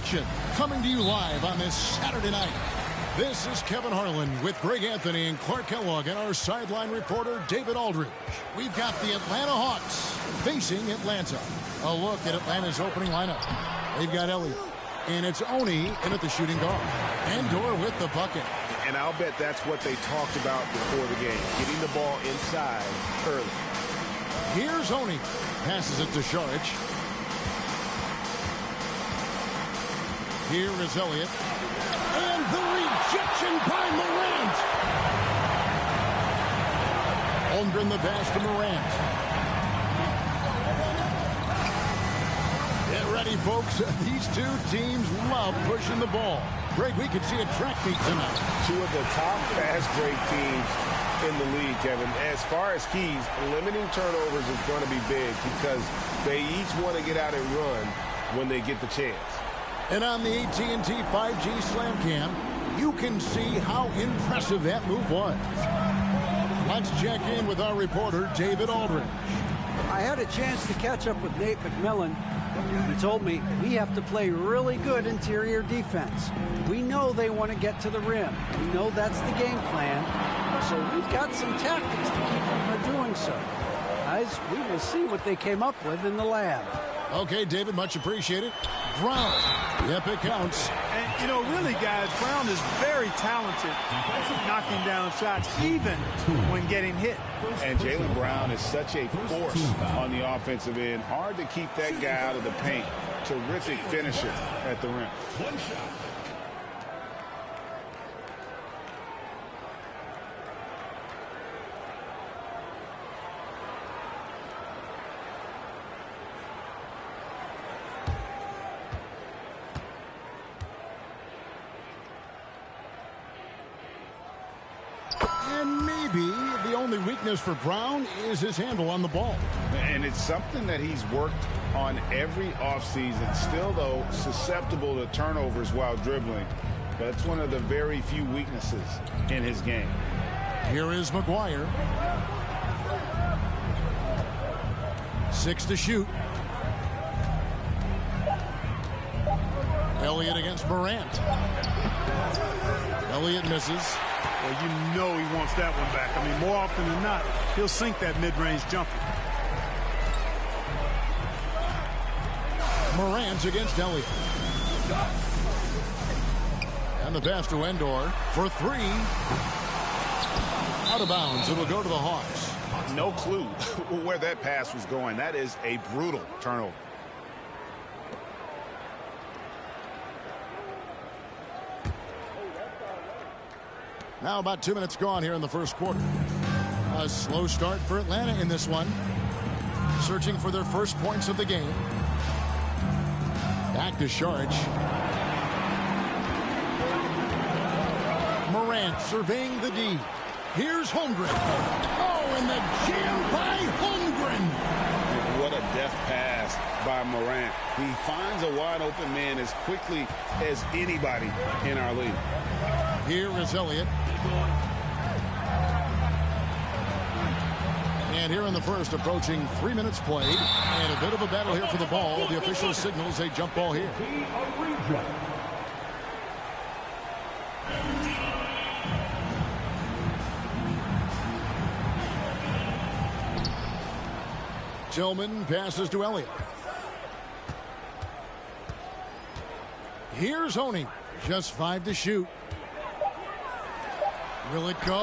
action coming to you live on this Saturday night. This is Kevin Harlan with Greg Anthony and Clark Kellogg and our sideline reporter David Aldridge. We've got the Atlanta Hawks facing Atlanta. A look at Atlanta's opening lineup. They've got Elliott, and it's Oni in at the shooting guard. Andor with the bucket. And I'll bet that's what they talked about before the game, getting the ball inside early. Here's Oni. Passes it to Šarić. Here is Elliott. And the rejection by Morant. Holmgren the pass to Morant. Get ready, folks. These two teams love pushing the ball. Greg, we could see a track meet tonight. Two of the top fast break teams in the league, Kevin. As far as keys, limiting turnovers is going to be big because they each want to get out and run when they get the chance. And on the AT&T 5G Slam Cam, you can see how impressive that move was. Let's check in with our reporter, David Aldridge. I had a chance to catch up with Nate McMillan. He told me we have to play really good interior defense. We know they want to get to the rim. We know that's the game plan. So we've got some tactics to keep them from doing so. Guys, we will see what they came up with in the lab. Okay, David, much appreciated. Brown. Yep, it counts. And, you know, really, guys, Brown is very talented knocking down shots, even when getting hit. And Jaylen Brown is such a force on the offensive end. Hard to keep that guy out of the paint. Terrific finisher at the rim. One shot. And maybe the only weakness for Brown is his handle on the ball. And it's something that he's worked on every offseason. Still, though, susceptible to turnovers while dribbling. That's one of the very few weaknesses in his game. Here is McGuire. 6 to shoot. Elliott against Morant. Elliott misses. Well, you know he wants that one back. I mean, more often than not, he'll sink that mid-range jumper. Morant against Elliott. And the pass to Andor for 3. Out of bounds. It'll go to the Hawks. No clue where that pass was going. That is a brutal turnover. Now about 2 minutes gone here in the first quarter. A slow start for Atlanta in this one. Searching for their first points of the game. Back to Šarić. Morant surveying the D. Here's Holmgren. Oh, and the jam by Holmgren. What a deft pass by Morant. He finds a wide open man as quickly as anybody in our league. Here is Elliott. And here in the first, approaching 3 minutes played. And a bit of a battle here for the ball. The official signals a jump ball here. Tillman passes to Elliott. Here's Oni. Just 5 to shoot. Will it go?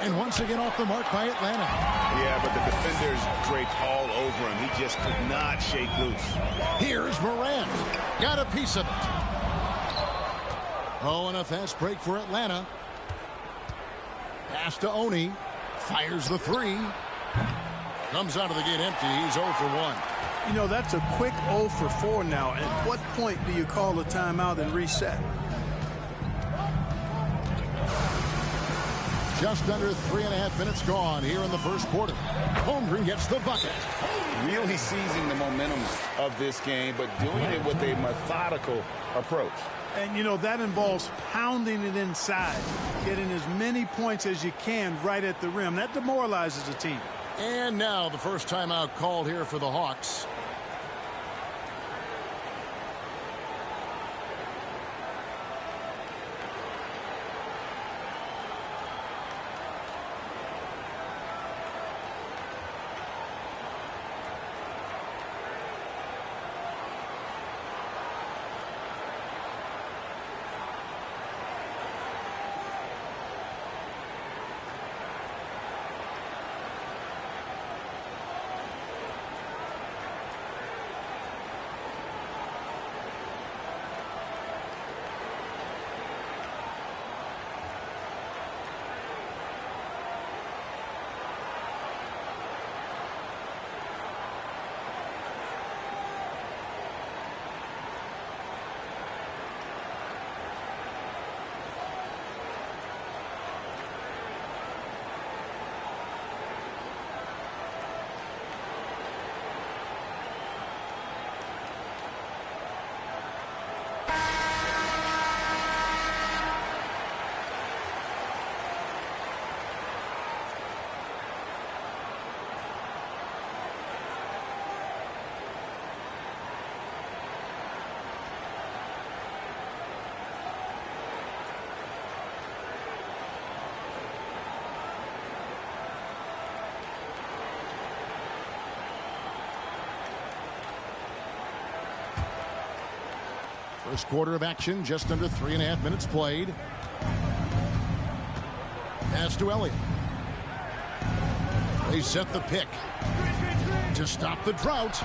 And once again off the mark by Atlanta. Yeah, but the defenders draped all over him. He just could not shake loose. Here's Morant. Got a piece of it. Oh, and a fast break for Atlanta. Pass to Oni. Fires the 3. Comes out of the gate empty. He's 0 for 1. You know, that's a quick 0 for 4 now. At what point do you call a timeout and reset? Just under 3.5 minutes gone here in the first quarter. Holmgren gets the bucket. Really seizing the momentum of this game, but doing it with a methodical approach. And, you know, that involves pounding it inside, getting as many points as you can right at the rim. That demoralizes a team. And now the first timeout called here for the Hawks. First quarter of action, just under 3.5 minutes played. Pass to Elliott. They set the pick to stop the drought.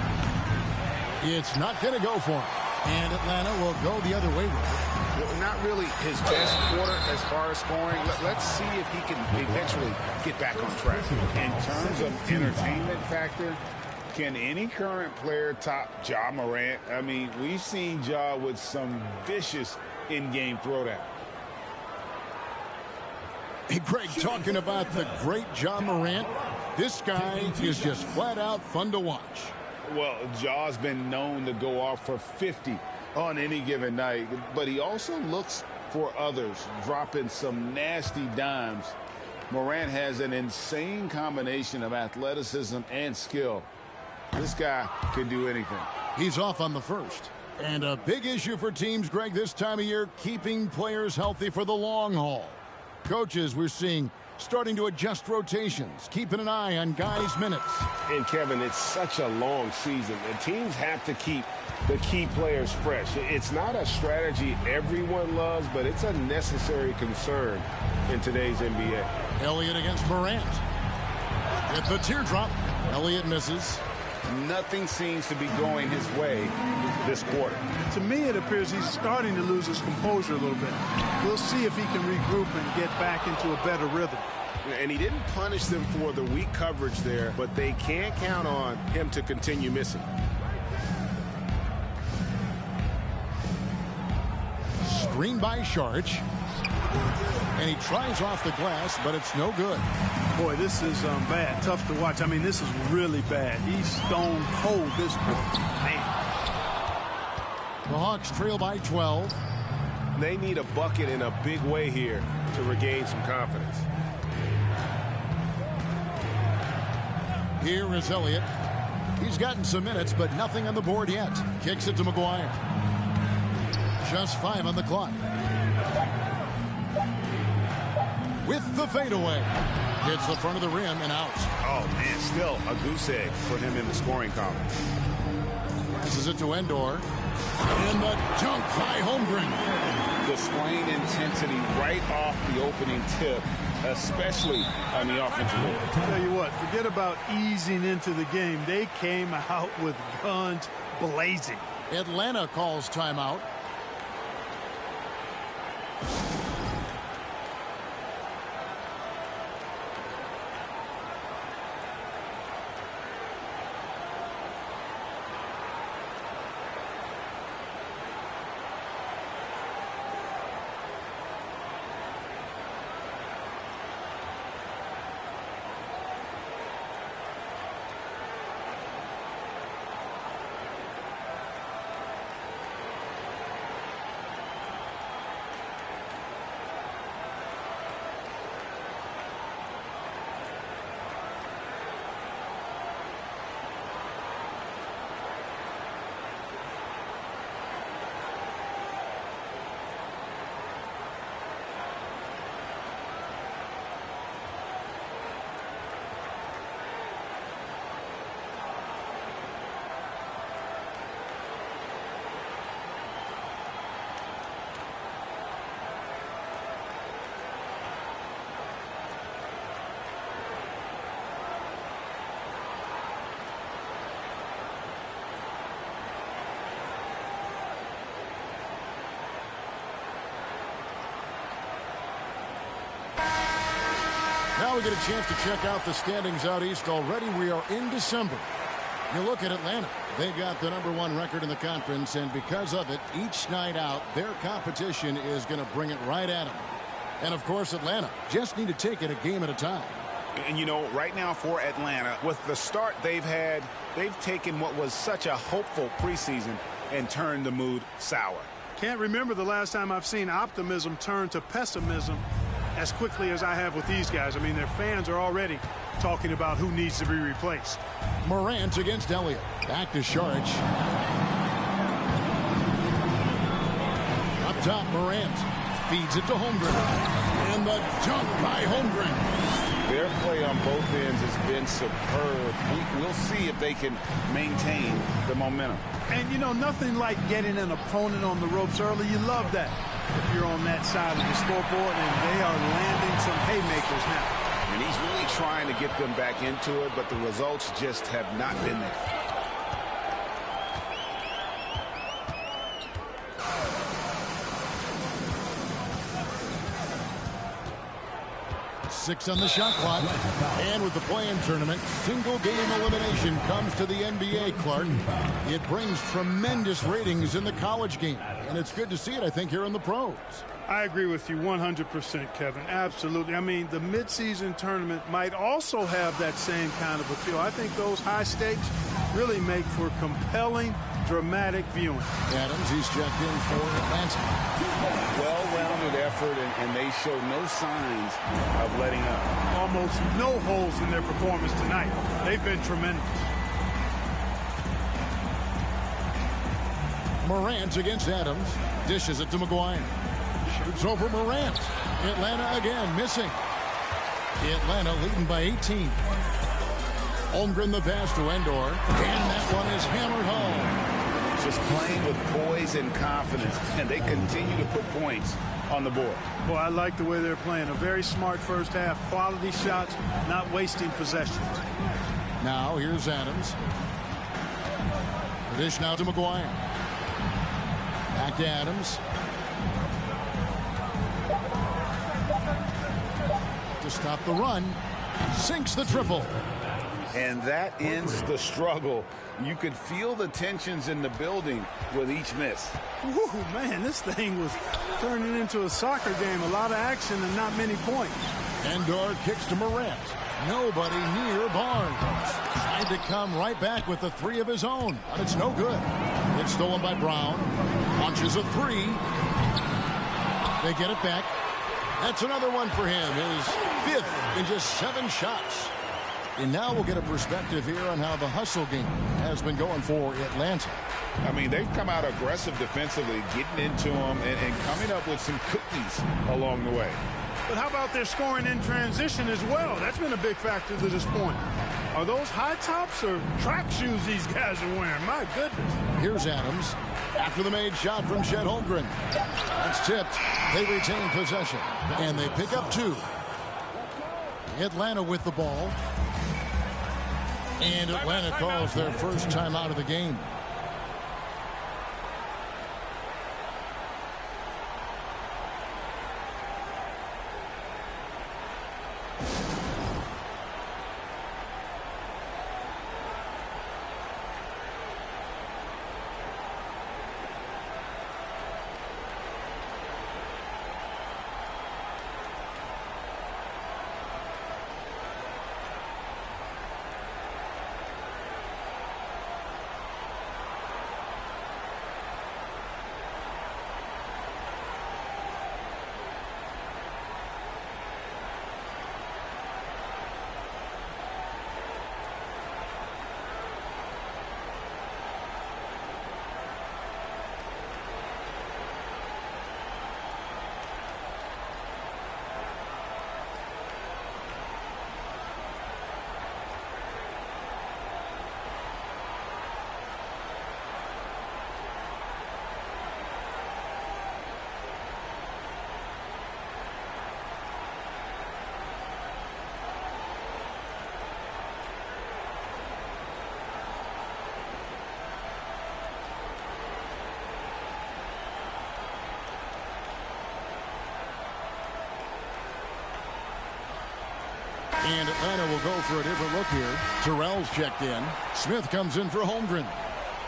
It's not going to go for him. And Atlanta will go the other way with it. Well, not really his best quarter as far as scoring. Let's see if he can eventually get back on track. In terms of entertainment factor, can any current player top Ja Morant? I mean, we've seen Ja with some vicious in-game throwdown. Hey, Greg, talking about the great Ja Morant, this guy is just flat out fun to watch. Well, Ja's been known to go off for 50 on any given night, but he also looks for others, dropping some nasty dimes. Morant has an insane combination of athleticism and skill. This guy can do anything. He's off on the first. And a big issue for teams, Greg, this time of year, keeping players healthy for the long haul. Coaches, we're seeing starting to adjust rotations, keeping an eye on guys' minutes. And, Kevin, it's such a long season. The teams have to keep the key players fresh. It's not a strategy everyone loves, but it's a necessary concern in today's NBA. Elliott against Morant. At the teardrop, Elliott misses. Nothing seems to be going his way this quarter. To me, it appears he's starting to lose his composure a little bit. We'll see if he can regroup and get back into a better rhythm. And he didn't punish them for the weak coverage there, but they can't count on him to continue missing. Screen by Sharch. And he tries off the glass, but it's no good. Boy, this is bad. Tough to watch. I mean, this is really bad. He's stone cold this quarter. Man. The Hawks trail by 12. They need a bucket in a big way here to regain some confidence. Here is Elliott. He's gotten some minutes, but nothing on the board yet. Kicks it to McGuire. Just 5 on the clock. With the fadeaway. Hits the front of the rim and out. Oh, man, still a goose egg for him in the scoring column. Passes it to Endor. And the dunk by Holmgren. Displaying intensity right off the opening tip, especially on the offensive end. Tell you what, forget about easing into the game. They came out with guns blazing. Atlanta calls timeout. Now we get a chance to check out the standings out east. Already we are in December. You look at Atlanta. They've got the #1 record in the conference, and because of it, each night out, their competition is going to bring it right at them. And, of course, Atlanta just need to take it a game at a time. And, you know, right now for Atlanta, with the start they've had, they've taken what was such a hopeful preseason and turned the mood sour. Can't remember the last time I've seen optimism turn to pessimism as quickly as I have with these guys. I mean, their fans are already talking about who needs to be replaced. Morant against Elliott. Back to Sharch. Up top, Morant feeds it to Holmgren. And the dunk by Holmgren. Their play on both ends has been superb. We'll see if they can maintain the momentum. And, you know, nothing like getting an opponent on the ropes early. You love that if you're on that side of the scoreboard, and they are landing some haymakers now. And he's really trying to get them back into it, but the results just have not been there. Six on the shot clock. And with the play-in tournament, single-game elimination comes to the NBA, Clark. It brings tremendous ratings in the college game. And it's good to see it, I think, here in the pros. I agree with you 100%, Kevin. Absolutely. I mean, the midseason tournament might also have that same kind of appeal. I think those high stakes really make for compelling, dramatic viewing. Adams, he's checked in for Atlanta. Well-rounded effort, and they show no signs of letting up. Almost no holes in their performance tonight. They've been tremendous. Morant against Adams. Dishes it to McGuire. Shoots over Morant. Atlanta again missing. Atlanta leading by 18. Holmgren the pass to Endor. And that one is hammered home. Just playing with poise and confidence, and they continue to put points on the board. Well, I like the way they're playing. A very smart first half. Quality shots, not wasting possessions. Now here's Adams. The dish now to McGuire. Back to Adams. To stop the run. Sinks the triple. And that ends the struggle. You could feel the tensions in the building with each miss. Woo, man, this thing was turning into a soccer game. A lot of action and not many points. Endor kicks to Morant. Nobody near Barnes. Tried to come right back with the three of his own, but it's no good. It's stolen by Brown. Launches a three. They get it back. That's another one for him. His fifth in just 7 shots. And now we'll get a perspective here on how the hustle game has been going for Atlanta. I mean, they've come out aggressive defensively, getting into them and coming up with some cookies along the way. But how about their scoring in transition as well? That's been a big factor to this point. Are those high tops or track shoes these guys are wearing? My goodness. Here's Adams. After the made shot from Chet Holmgren. That's tipped. They retain possession. And they pick up 2. Atlanta with the ball. And Atlanta calls their first time out of the game. And Atlanta will go for a different look here. Terrell's checked in. Smith comes in for Holmgren.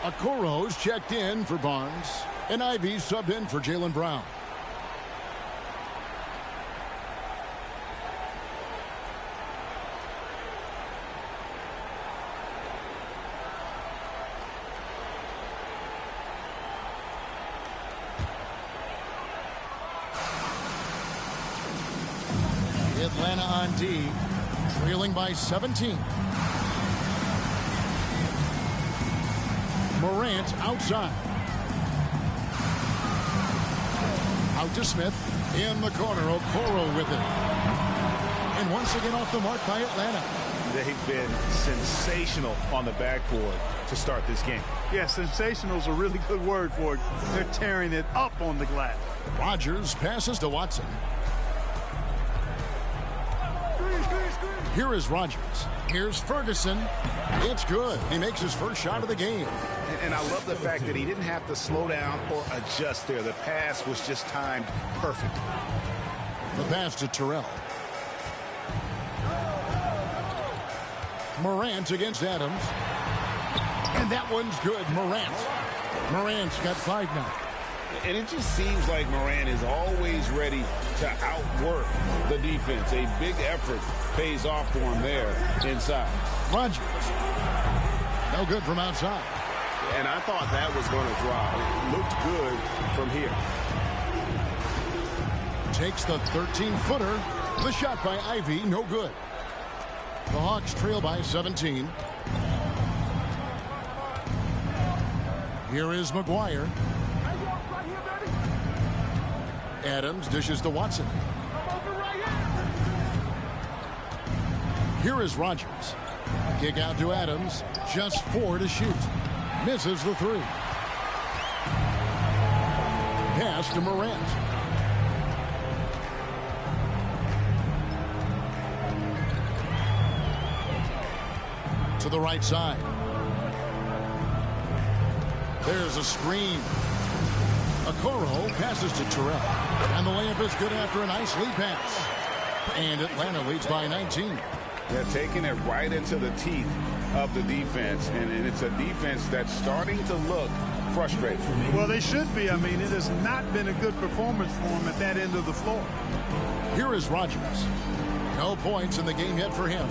Okoro's checked in for Barnes. And Ivy's subbed in for Jaylen Brown. Atlanta on D, trailing by 17. Morant outside. Out to Smith. In the corner, Okoro with it. And once again off the mark by Atlanta. They've been sensational on the backboard to start this game. Yeah, sensational is a really good word for it. They're tearing it up on the glass. Rogers passes to Watson. Here is Rogers. Here's Ferguson. It's good. He makes his first shot of the game. And I love the fact that he didn't have to slow down or adjust there. The pass was just timed perfect. The pass to Terrell. Morant against Adams. And that one's good. Morant's got 5 now. And it just seems like Morant is always ready to outwork the defense. A big effort pays off for him there inside. Rogers. No good from outside. And I thought that was going to drop. It looked good from here. Takes the 13-footer. The shot by Ivy, no good. The Hawks trail by 17. Here is McGuire. Adams dishes to Watson. Here is Rogers. Kick out to Adams. Just 4 to shoot. Misses the 3. Pass to Morant. To the right side. There's a screen. Okoro passes to Terrell. And the layup is good after a nice lead pass. And Atlanta leads by 19. They're taking it right into the teeth of the defense. And it's a defense that's starting to look frustrated. Well, they should be. I mean, it has not been a good performance for them at that end of the floor. Here is Rogers. No points in the game yet for him.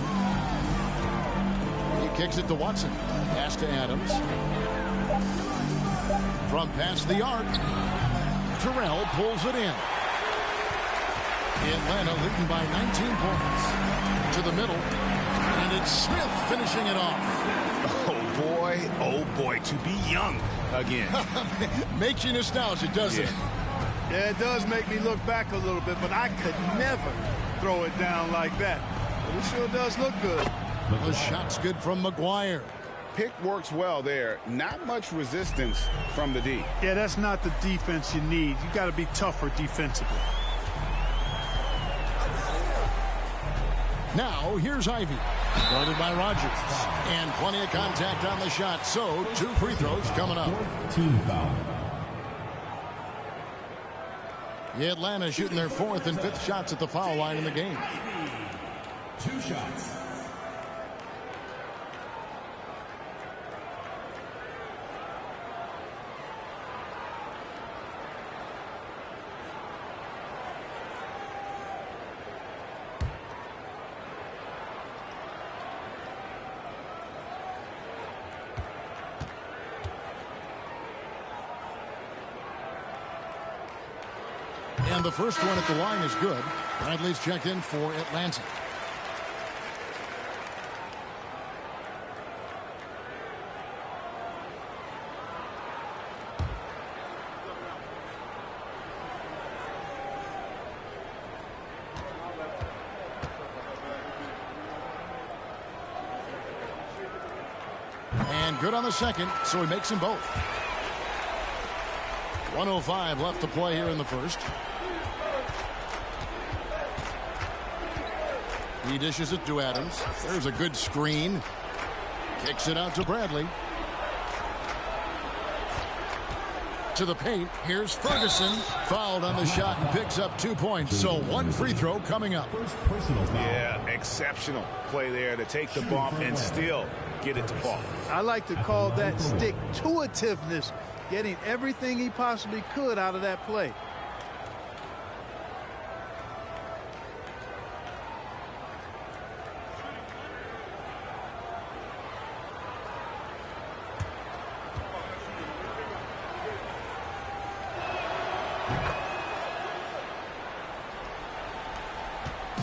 He kicks it to Watson. Pass to Adams. From past the arc. Terrell pulls it in. Atlanta leading by 19 points. To the middle. And it's Smith finishing it off. Oh boy, to be young again. Makes you nostalgic, doesn't it? Yeah, it does make me look back a little bit, but I could never throw it down like that. But it sure does look good. The shot's good from McGuire. Pick works well there. Not much resistance from the D. Yeah, that's not the defense you need. You got to be tougher defensively. Now, here's Ivy. Guarded by Rogers. And plenty of contact on the shot. So, 2 free throws coming up. Team foul. Atlanta shooting their 4th and 5th shots at the foul line in the game. 2 shots. And the first one at the line is good. Bradley's checked in for Atlanta. And good on the second, so he makes them both. 1:05 left to play here in the first. He dishes it to Adams. There's a good screen. Kicks it out to Bradley. To the paint. Here's Ferguson. Fouled on the shot and picks up 2 points. So 1 free throw coming up. Yeah, exceptional play there to take the bump and still get it to fall. I like to call that stick-to-itiveness, getting everything he possibly could out of that play.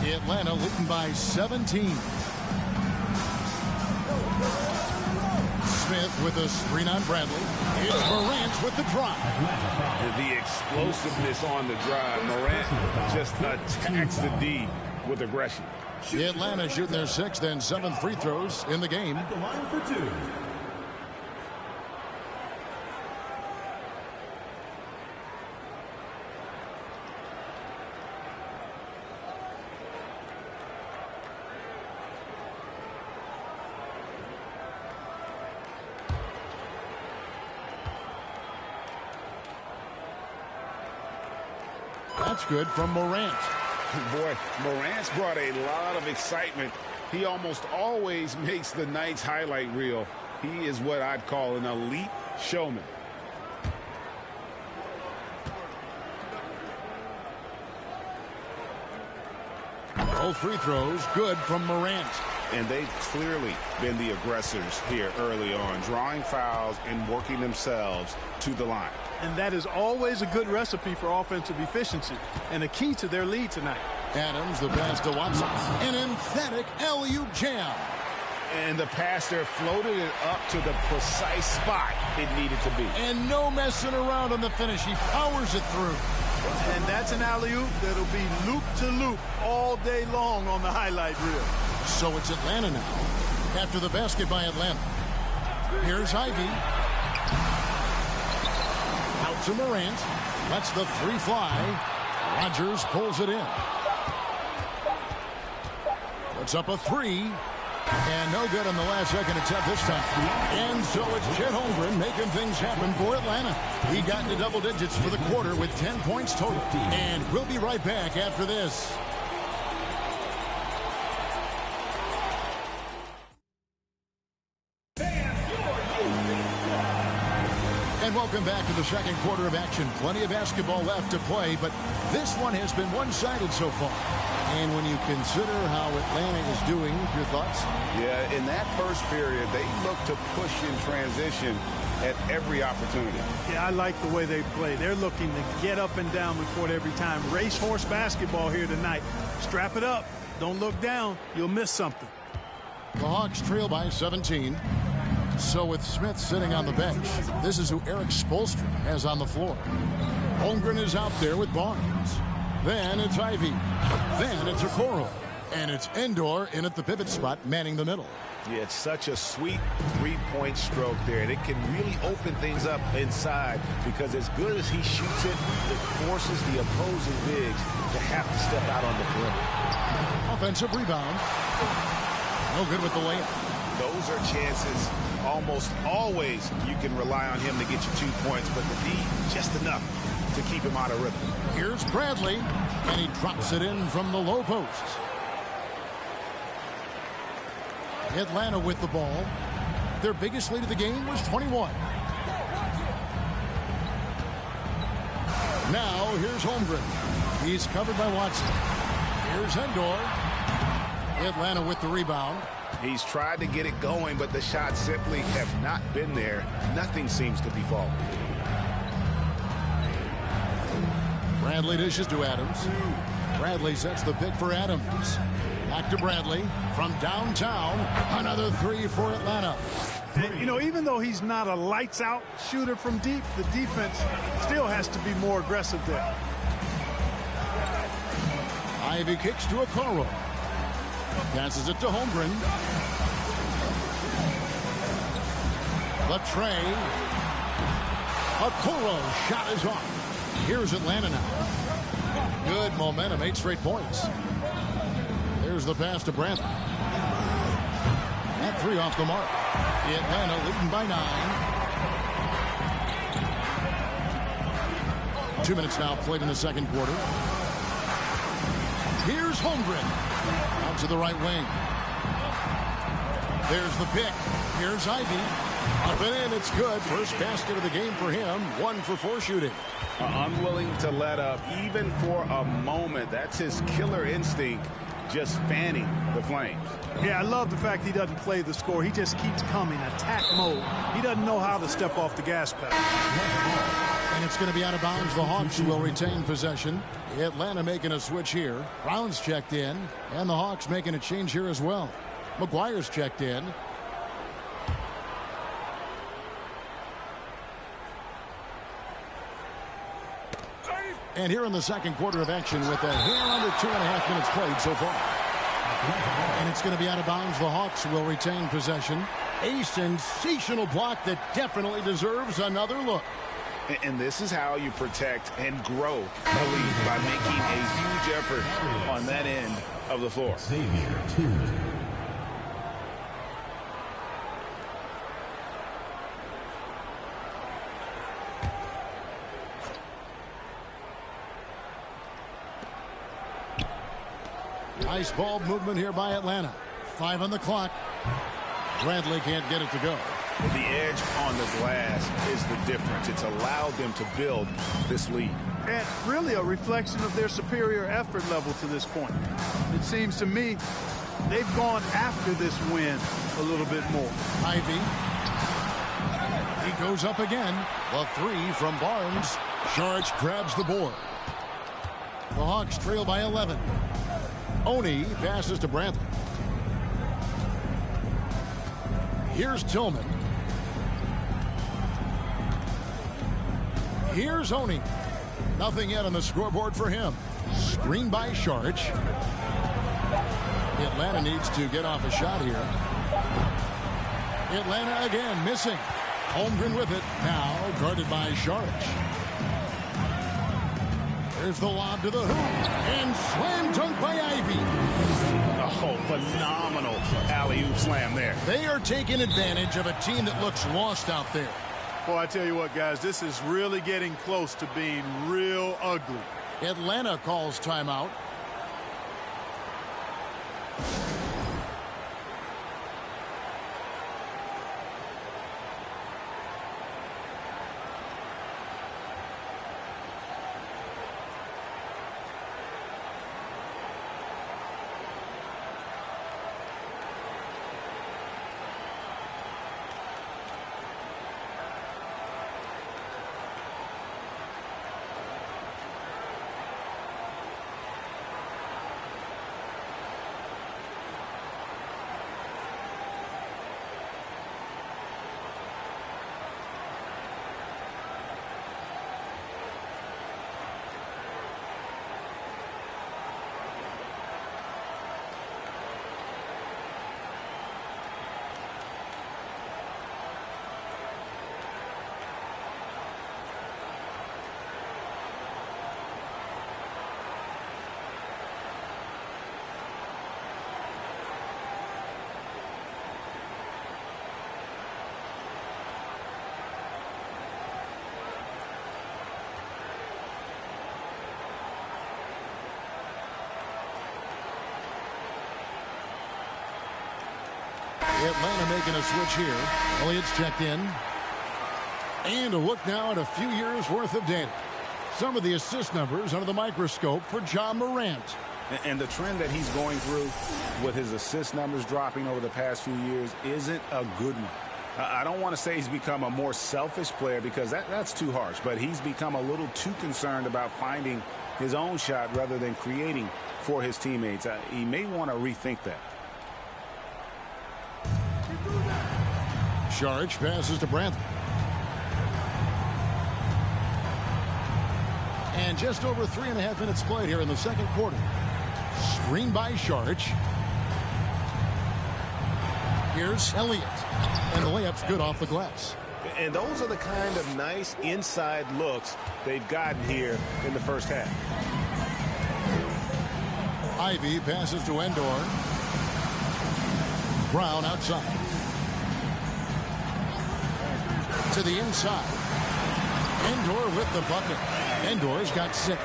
Atlanta leading by 17. Smith with a screen on Bradley. It's Morant with the drive. The explosiveness on the drive. Morant just attacks the D with aggression. Atlanta shooting their 6th and 7th free throws in the game. At the line for 2. That's good from Morant. Boy, Morant's brought a lot of excitement. He almost always makes the night's highlight reel. He is what I'd call an elite showman. Both free throws good from Morant. And they've clearly been the aggressors here early on, drawing fouls and working themselves to the line. And that is always a good recipe for offensive efficiency and a key to their lead tonight. Adams, the pass to Watson. An emphatic alley-oop jam. And the pass there floated it up to the precise spot it needed to be. And no messing around on the finish. He powers it through. And that's an alley-oop that'll be loop-to-loop all day long on the highlight reel. So it's Atlanta now. After the basket by Atlanta. Here's Ivy. Out to Morant. Lets the 3 fly. Rodgers pulls it in. Puts up a 3. And no good on the last second attempt this time. And so it's Chet Holmgren making things happen for Atlanta. He got into double digits for the quarter with 10 points total. And we'll be right back after this. And welcome back to the second quarter of action. Plenty of basketball left to play, but this one has been one-sided so far. And when you consider how Atlanta is doing, your thoughts? Yeah, in that first period, they looked to push in transition at every opportunity. Yeah, I like the way they play. They're looking to get up and down the court every time. Racehorse basketball here tonight. Strap it up. Don't look down. You'll miss something. The Hawks trail by 17. So with Smith sitting on the bench, this is who Eric Spoelstra has on the floor. Holmgren is out there with Barnes. Then it's Ivy. Then it's Okoro. And it's Endor in at the pivot spot, manning the middle. Yeah, it's such a sweet three-point stroke there, and it can really open things up inside because as good as he shoots it, it forces the opposing bigs to have to step out on the perimeter. Offensive rebound. No good with the layup. Those are chances. Almost always you can rely on him to get you 2 points, but the D just enough to keep him out of rhythm. Here's Bradley, and he drops it in from the low post. Atlanta with the ball. Their biggest lead of the game was 21. Now here's Holmgren. He's covered by Watson. Here's Endor. Atlanta with the rebound. He's tried to get it going, but the shots simply have not been there. Nothing seems to be falling. Bradley dishes to Adams. Bradley sets the pick for Adams. Back to Bradley from downtown. Another 3 for Atlanta. And, you know, even though he's not a lights-out shooter from deep, the defense still has to be more aggressive there. Ivy kicks to Okoro. Passes it to Holmgren. The tray. Okoro's shot is off. Here's Atlanta now. Good momentum, 8 straight points. There's the pass to Bradley. That 3 off the mark. Atlanta leading by 9. 2 minutes now played in the second quarter. Here's Holmgren. Out to the right wing. There's the pick. Here's Ivy. Up and in. It's good. First basket of the game for him. 1 for 4 shooting. Unwilling to let up even for a moment. That's his killer instinct, just fanning the flames. Yeah, I love the fact he doesn't play the score. He just keeps coming, attack mode. He doesn't know how to step off the gas pedal. And it's going to be out of bounds. The Hawks will retain possession. Atlanta making a switch here. Brown's checked in, and the Hawks making a change here as well. McGuire's checked in. And here in the second quarter of action with a hair under 2.5 minutes played so far. And it's going to be out of bounds. The Hawks will retain possession. A sensational block that definitely deserves another look. And this is how you protect and grow a lead, by making a huge effort on that end of the floor. Xavier 2. Nice ball movement here by Atlanta. 5 on the clock. Bradley can't get it to go. The edge on the glass is the difference. It's allowed them to build this lead. And really a reflection of their superior effort level to this point. It seems to me they've gone after this win a little bit more. Ivy. He goes up again. The 3 from Barnes. Saric grabs the board. The Hawks trail by 11. Oni passes to Bradley. Here's Tillman. Here's Oni. Nothing yet on the scoreboard for him. Screen by Saric. Atlanta needs to get off a shot here. Atlanta again missing. Holmgren with it. Now guarded by Saric. There's the lob to the hoop. And slam dunk by Ivy. Oh, phenomenal alley-oop slam there. They are taking advantage of a team that looks lost out there. Well, I tell you what, guys, this is really getting close to being real ugly. Atlanta calls timeout. Atlanta making a switch here. Elliott's checked in. And a look now at a few years worth of data. Some of the assist numbers under the microscope for John Morant. And the trend that he's going through with his assist numbers dropping over the past few years isn't a good one. I don't want to say he's become a more selfish player, because that's too harsh, but he's become a little too concerned about finding his own shot rather than creating for his teammates. He may want to rethink that. Saric passes to Bradley. And just over 3.5 minutes played here in the second quarter. Screen by Saric. Here's Elliott. And the layup's good off the glass. And those are the kind of nice inside looks they've gotten here in the first half. Ivy passes to Endor. Brown outside. To the inside. Endor with the bucket. Endor's got 6.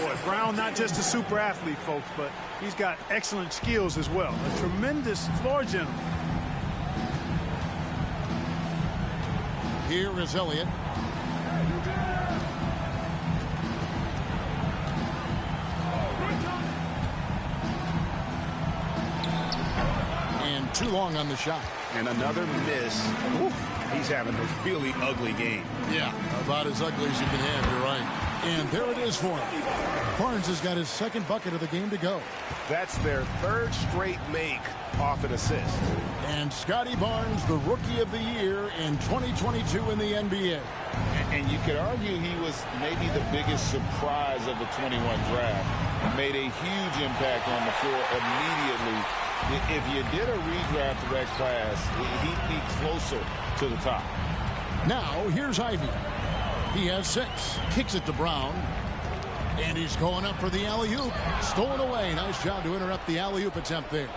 Boy, Brown not just a super athlete, folks, but he's got excellent skills as well. A tremendous floor general. Here is Elliott. And too long on the shot. And another miss. Ooh, he's having a really ugly game. Yeah, about as ugly as you can have, you're right. And there it is for him. Barnes has got his second bucket of the game to go. That's their third straight make off an assist. And Scotty Barnes, the Rookie of the Year in 2022 in the NBA. And you could argue he was maybe the biggest surprise of the 21 draft. Made a huge impact on the floor immediately. If you did a redraft of that class, he'd be closer to the top. Now, here's Ivy. He has 6. Kicks it to Brown. And he's going up for the alley-oop. Stolen away. Nice job to interrupt the alley-oop attempt there.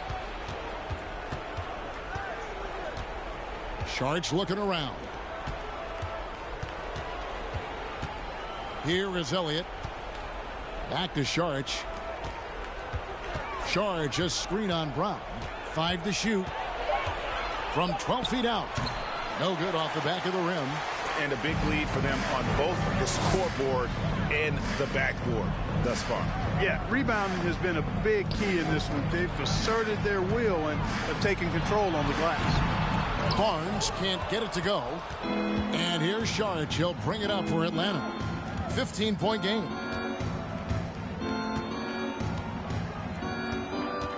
Sharch looking around. Here is Elliott. Back to Sharch. Sharch just screen on Brown. 5 to shoot. From 12 feet out. No good off the back of the rim. And a big lead for them on both the scoreboard and the backboard thus far. Yeah, rebounding has been a big key in this one. They've asserted their will and have taken control on the glass. Barnes can't get it to go. And here's Sharch. He'll bring it up for Atlanta. 15-point game.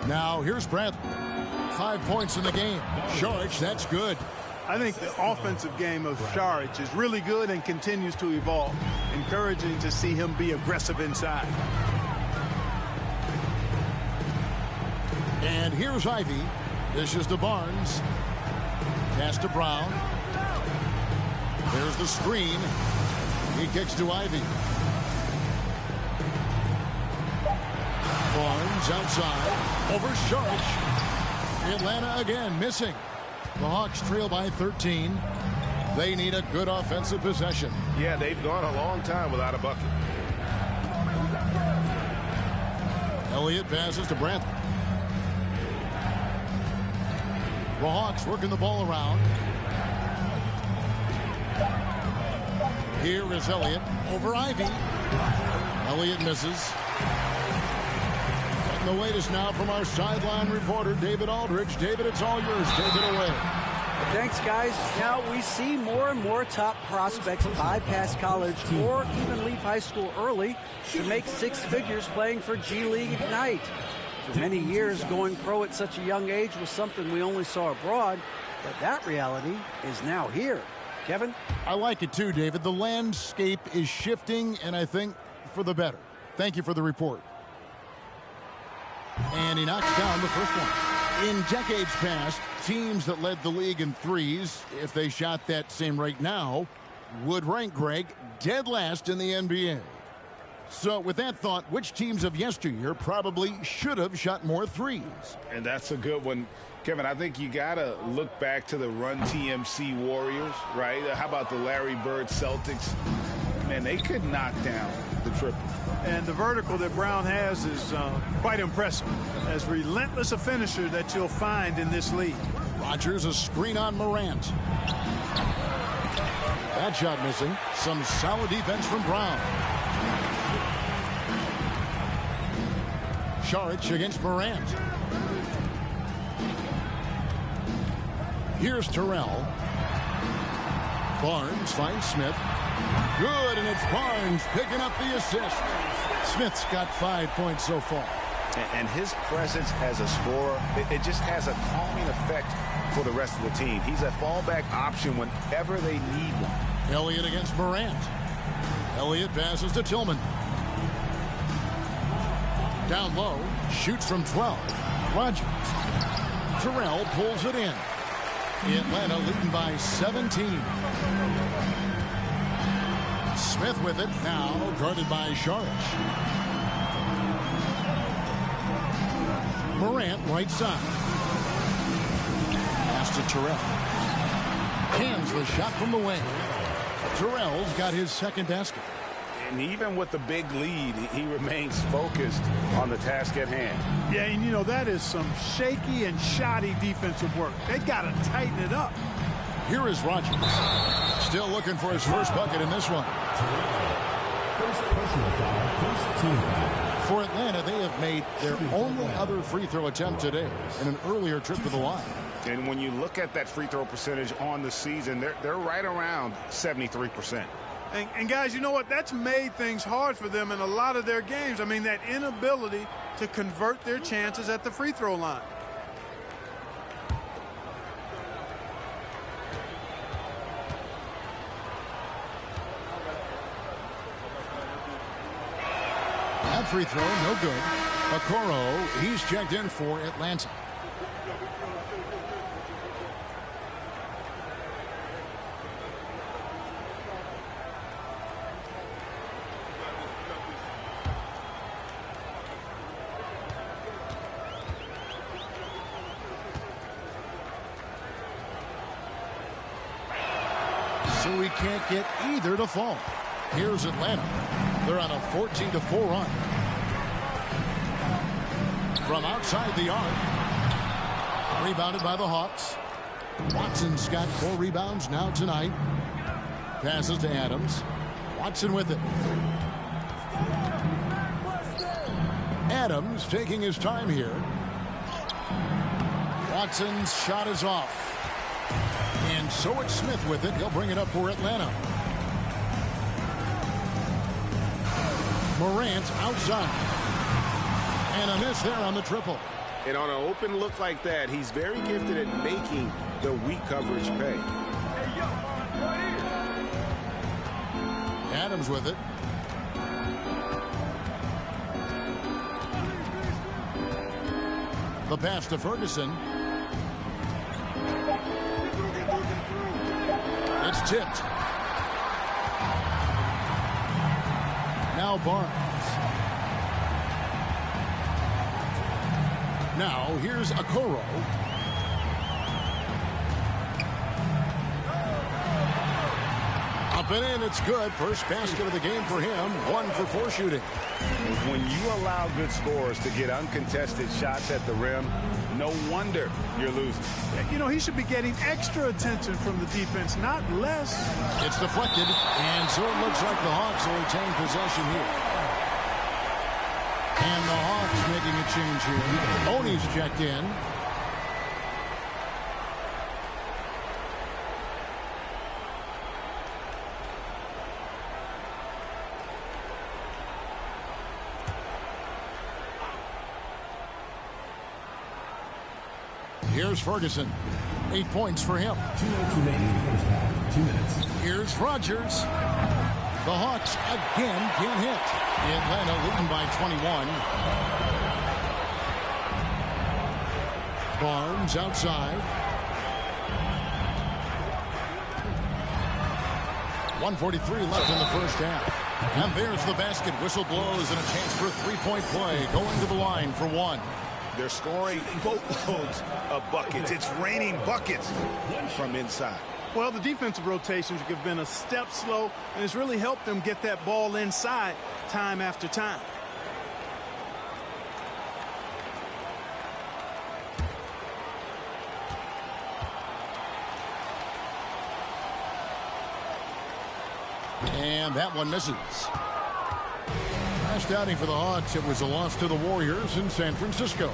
Now here's Bradley. 5 points in the game. Sharch, that's good. I think the offensive game of Sharch is really good and continues to evolve. Encouraging to see him be aggressive inside. And here's Ivy. This is to Barnes. Pass to Brown. There's the screen. He kicks to Ivy. Barnes outside. Over Sharch. Atlanta again missing. The Hawks trail by 13. They need a good offensive possession. Yeah, they've gone a long time without a bucket. Elliott passes to Bradley. The Hawks working the ball around. Here is Elliott over Ivy. Elliott misses. And the latest now from our sideline reporter, David Aldridge. David, it's all yours. Take it away. Thanks, guys. Now we see more and more top prospects bypass college or even leave high school early to make 6 figures playing for G League Ignite. For many years, going pro at such a young age was something we only saw abroad, but that reality is now here. Kevin? I like it too, David. The landscape is shifting, and I think for the better. Thank you for the report. And he knocks down the first one. In decades past, teams that led the league in threes, if they shot that same rate now, would rank, Greg, dead last in the NBA. So with that thought, which teams of yesteryear probably should have shot more threes? And that's a good one. Kevin, I think you got to look back to the Run TMC Warriors, right? How about the Larry Bird Celtics? Man, they could knock down the triple. And the vertical that Brown has is quite impressive. As relentless a finisher that you'll find in this league. Rodgers, a screen on Morant. That shot missing. Some solid defense from Brown. Sharch against Morant. Here's Terrell. Barnes finds Smith. Good, and it's Barnes picking up the assist. Smith's got 5 points so far. And his presence as a scorer, it just has a calming effect for the rest of the team. He's a fallback option whenever they need one. Elliott against Morant. Elliott passes to Tillman. Down low, shoots from 12. Rodgers. Terrell pulls it in. Atlanta leading by 17. Smith with it now, guarded by Sharch. Morant right side. Pass to Terrell. Hands the shot from the wing. Terrell's got his second basket. And even with the big lead, he remains focused on the task at hand. Yeah, and you know, that is some shaky and shoddy defensive work. They got to tighten it up. Here is Rodgers. Still looking for his first bucket in this one. First personal foul, first team foul. For Atlanta, they have made their only other free throw attempt today in an earlier trip to the line. And when you look at that free throw percentage on the season, they're right around 73%. And guys, you know what? That's made things hard for them in a lot of their games. I mean, that inability to convert their chances at the free throw line. That free throw, no good. Okoro, he's checked in for Atlanta. So we can't get either to fall. Here's Atlanta. They're on a 14-4 run. From outside the arc. Rebounded by the Hawks. Watson's got 4 rebounds now tonight. Passes to Adams. Watson with it. Adams taking his time here. Watson's shot is off. And so it's Smith with it. He'll bring it up for Atlanta. Morant outside. And a miss there on the triple. And on an open look like that, he's very gifted at making the weak coverage pay. Adams with it. The pass to Ferguson. It's tipped. Now Barnes. Now here's Okoro. Up and in, it's good. First basket of the game for him. 1 for 4 shooting. When you allow good scorers to get uncontested shots at the rim, no wonder you're losing. You know, he should be getting extra attention from the defense, not less. It's deflected, and so it looks like the Hawks will retain possession here. And the Hawks making a change here. Oney's checked in. Here's Ferguson. 8 points for him. 2 minutes remaining in the first half. 2 minutes. Here's Rogers. The Hawks again can't hit. Atlanta leading by 21. Barnes outside. 1:43 left in the first half. And there's the basket. Whistle blows and a chance for a three-point play. Going to the line for 1. They're scoring boatloads of buckets. It's raining buckets from inside. Well, the defensive rotations have been a step slow, and it's really helped them get that ball inside time after time. And that one misses. Last outing for the Hawks, it was a loss to the Warriors in San Francisco.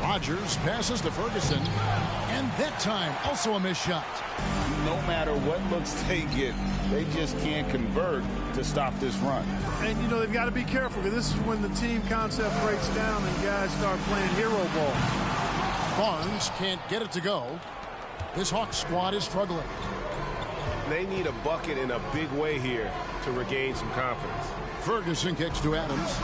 Rogers passes to Ferguson, and that time also a missed shot. No matter what looks they get, they just can't convert to stop this run. And, you know, they've got to be careful, because this is when the team concept breaks down and guys start playing hero ball. Barnes can't get it to go. This Hawks squad is struggling. They need a bucket in a big way here to regain some confidence. Ferguson kicks to Adams.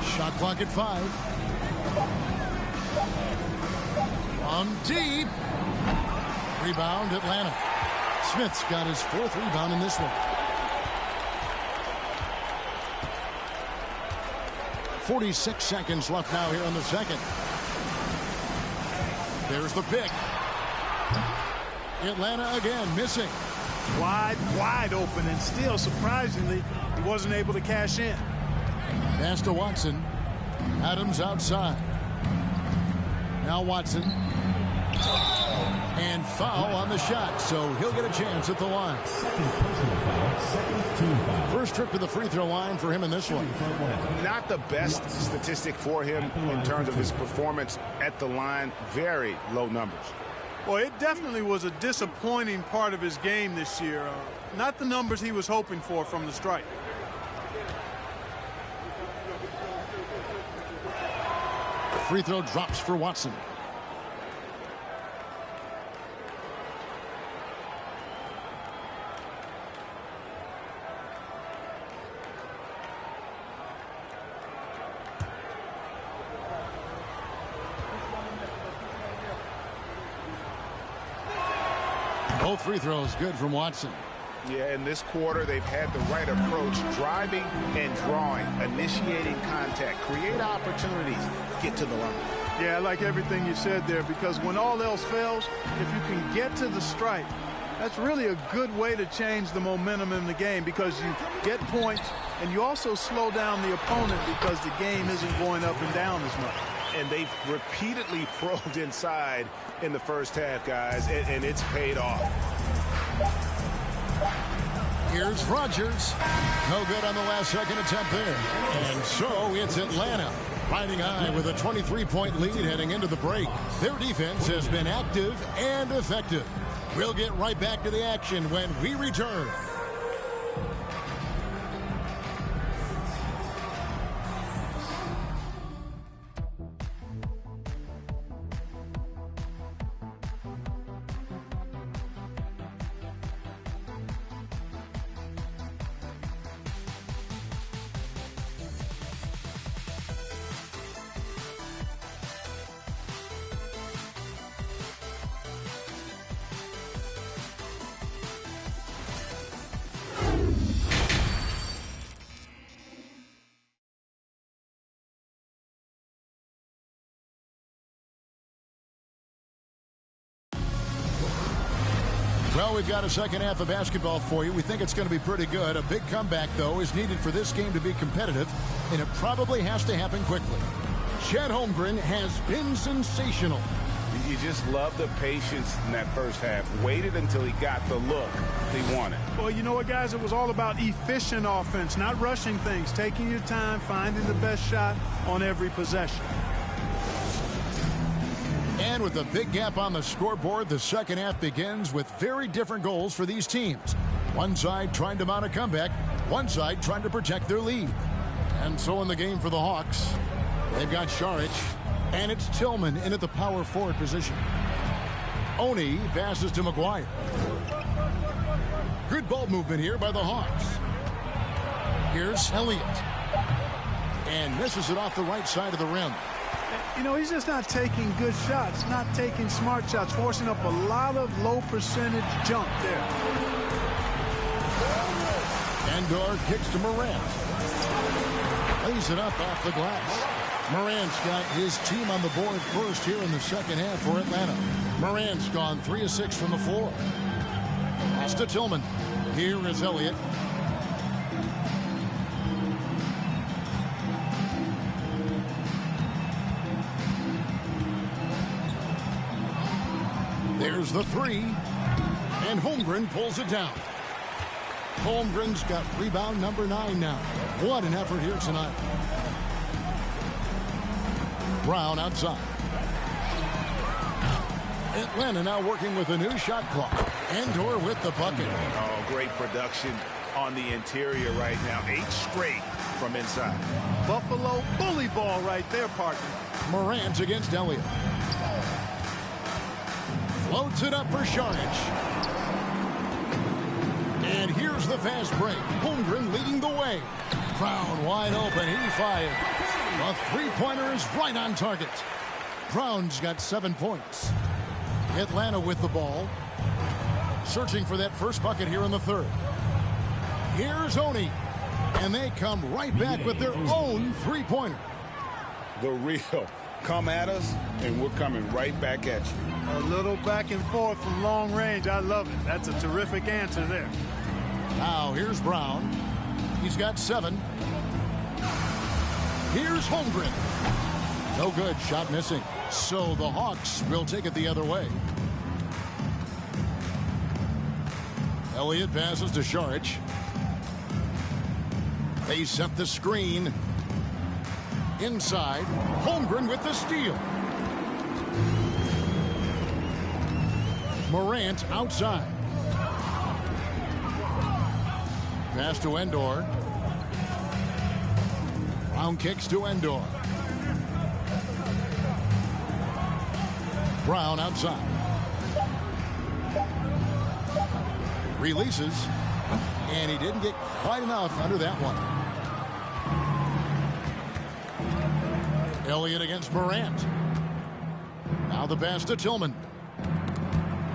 Shot clock at 5. From deep. Rebound, Atlanta. Smith's got his 4th rebound in this one. 46 seconds left now here in the second. There's the pick. Atlanta again missing. Wide open, and still, surprisingly, he wasn't able to cash in. Pass to Watson. Adams outside. Now Watson. And foul on the shot, so he'll get a chance at the line. Second personal foul, second team foul. First trip to the free throw line for him in this one. Not the best statistic for him in terms of his performance at the line. Very low numbers. Well, it definitely was a disappointing part of his game this year. Not the numbers he was hoping for from the stripe. Free throw drops for Watson. Both free throws good from Watson. Yeah, in this quarter, they've had the right approach, driving and drawing, initiating contact, create opportunities, get to the line. Yeah, I like everything you said there, because when all else fails, if you can get to the stripe, that's really a good way to change the momentum in the game, because you get points and you also slow down the opponent because the game isn't going up and down as much. And they've repeatedly probed inside in the first half, guys, and it's paid off. Here's Rogers. No good on the last second attempt there. And so it's Atlanta riding high with a 23-point lead heading into the break. Their defense has been active and effective. We'll get right back to the action when we return. Well, we've got a second half of basketball for you. We think it's going to be pretty good. A big comeback, though, is needed for this game to be competitive, and it probably has to happen quickly. Chet Holmgren has been sensational. You just love the patience in that first half. Waited until he got the look he wanted. Well, you know what, guys? It was all about efficient offense, not rushing things, taking your time, finding the best shot on every possession. And with a big gap on the scoreboard, the second half begins with very different goals for these teams. One side trying to mount a comeback, one side trying to protect their lead. And so in the game for the Hawks, they've got Šarić, and it's Tillman in at the power forward position. Oni passes to McGuire. Good ball movement here by the Hawks. Here's Elliott. And misses it off the right side of the rim. You know, he's just not taking good shots, not taking smart shots, forcing up a lot of low percentage jump there. Andor kicks to Morant. Lays it up off the glass. Morant's got his team on the board first here in the second half for Atlanta. Morant's gone 3 of 6 from the floor. Pass to Tillman. Here is Elliott. There's the three. And Holmgren pulls it down. Holmgren's got rebound number 9 now. What an effort here tonight. Brown outside. Atlanta now working with a new shot clock. Andor with the bucket. Oh, great production on the interior right now. 8 straight from inside. Buffalo bully ball right there, partner. Morant against Elliott. Floats it up for Šarić. And here's the fast break. Holmgren leading the way. Brown wide open. He fires. A three-pointer is right on target. Brown's got 7 points. Atlanta with the ball. Searching for that first bucket here in the third. Here's Oni. And they come right back with their own three-pointer. The real. Come at us, and we're coming right back at you. A little back and forth from long range. I love it. That's a terrific answer there. Now here's Brown. He's got 7. Here's Holmgren. No good. Shot missing. So the Hawks will take it the other way. Elliott passes to Šarić. They set the screen. Inside. Holmgren with the steal. Morant outside. Pass to Endor. Brown kicks to Endor. Brown outside. Releases. And he didn't get quite enough under that one. Elliott against Morant. Now the pass to Tillman.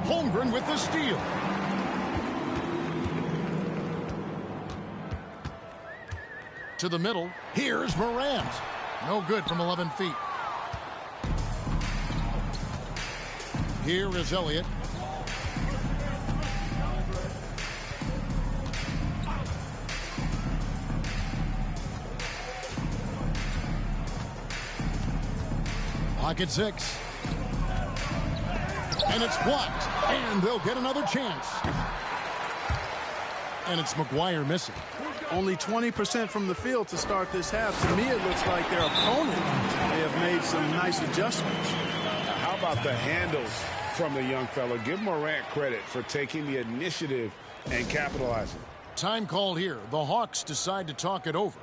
Holmgren with the steal. To the middle. Here's Morant. No good from 11 feet. Here is Elliott. Pocket 6. And it's blocked. And they'll get another chance. And it's McGuire missing. Only 20% from the field to start this half. To me, it looks like their opponent may have made some nice adjustments. How about the handles from the young fella? Give Morant credit for taking the initiative and capitalizing. Time called here. The Hawks decide to talk it over.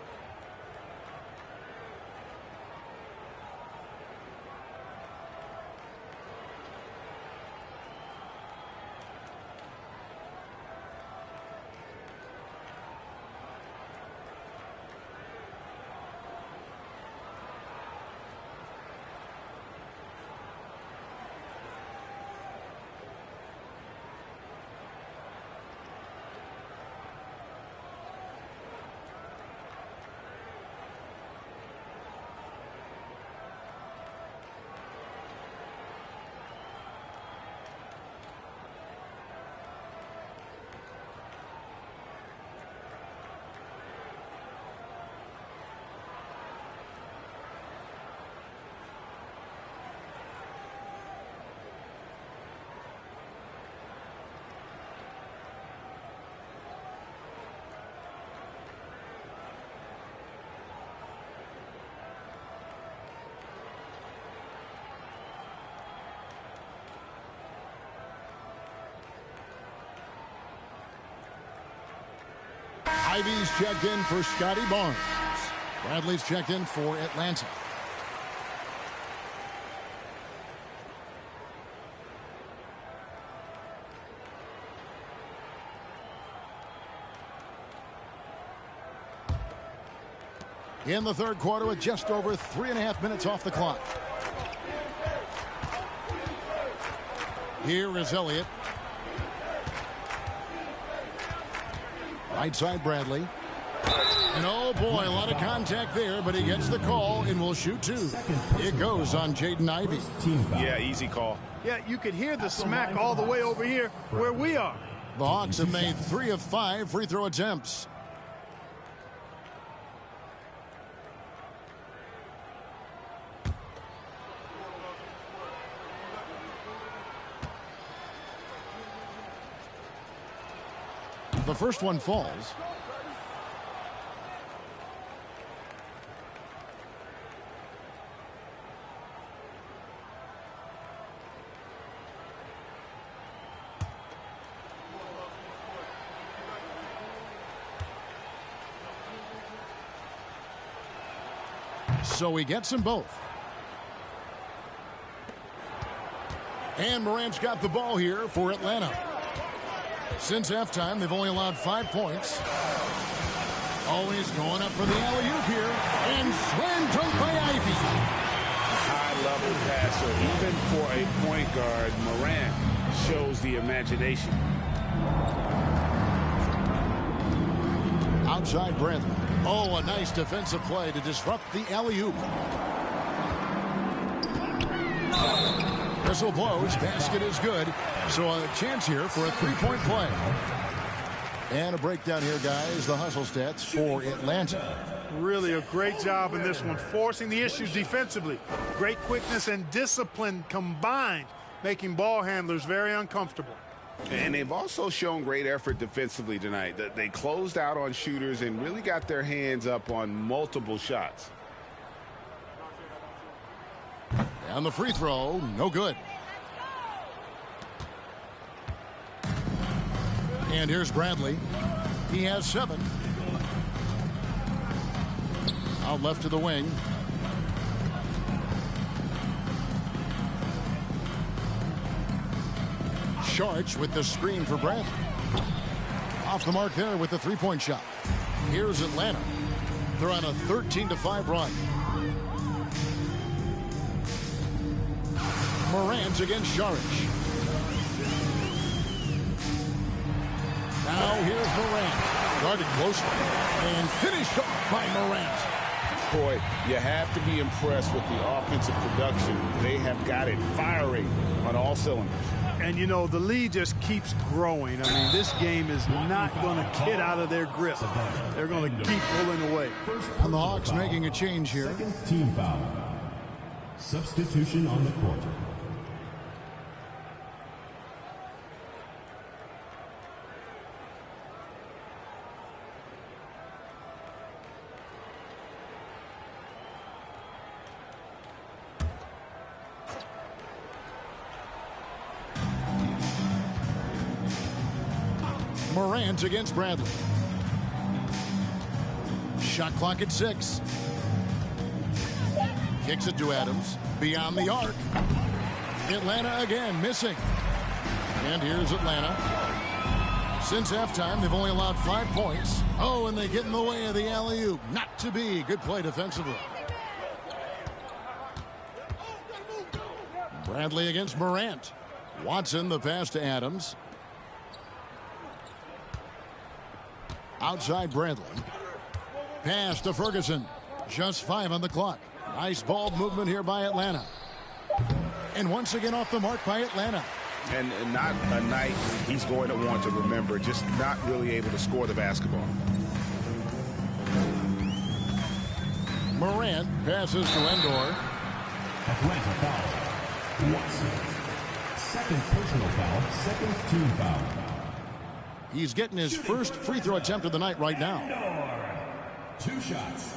Ivy's checked in for Scotty Barnes. Bradley's checked in for Atlanta. In the third quarter with just over 3.5 minutes off the clock. Here is Elliott. Right side Bradley. And oh boy, a lot of contact there, but he gets the call and will shoot two. It goes on Jaden Ivey. Yeah, easy call. Yeah, you could hear the smack all the way over here where we are. The Hawks have made 3 of 5 free throw attempts. The first one falls. So he gets them both. And Morant's got the ball here for Atlanta. Since halftime, they've only allowed 5 points. Always going up for the alley-oop here. And slam dunk by Ivey. High-level passer. Even for a point guard, Morant shows the imagination. Outside Bradley. Oh, a nice defensive play to disrupt the alley-oop. Whistle blows. Basket is good. So a chance here for a three-point play. And a breakdown here, guys. The hustle stats for Atlanta. Really a great job in this one, forcing the issues defensively. Great quickness and discipline combined, making ball handlers very uncomfortable. And they've also shown great effort defensively tonight. They closed out on shooters and really got their hands up on multiple shots. And the free throw, no good. And here's Bradley. He has 7. Out left to the wing. Sharch with the screen for Bradley. Off the mark there with the three-point shot. Here's Atlanta. They're on a 13-5 run. Morant against Sharch. Now here's Morant. Guarded closely. And finished off by Morant. Boy, you have to be impressed with the offensive production. They have got it firing on all cylinders. And, you know, the lead just keeps growing. I mean, this game is not going to get out of their grip. They're going to keep pulling away. And the Hawks making a change here. Second team foul. Substitution on the court. Morant against Bradley. Shot clock at 6. Kicks it to Adams. Beyond the arc. Atlanta again missing. And here's Atlanta. Since halftime, they've only allowed 5 points. Oh, and they get in the way of the alley-oop. Not to be. Good play defensively. Bradley against Morant. Watson, the pass to Adams. Outside Bradley. Pass to Ferguson. Just 5 on the clock. Nice ball movement here by Atlanta. And once again off the mark by Atlanta. And not a night he's going to want to remember. Just not really able to score the basketball. Morant passes to Endor. Atlanta foul. Watson. Second personal foul. Second team foul. He's getting his first free throw attempt of the night right now. 2 shots.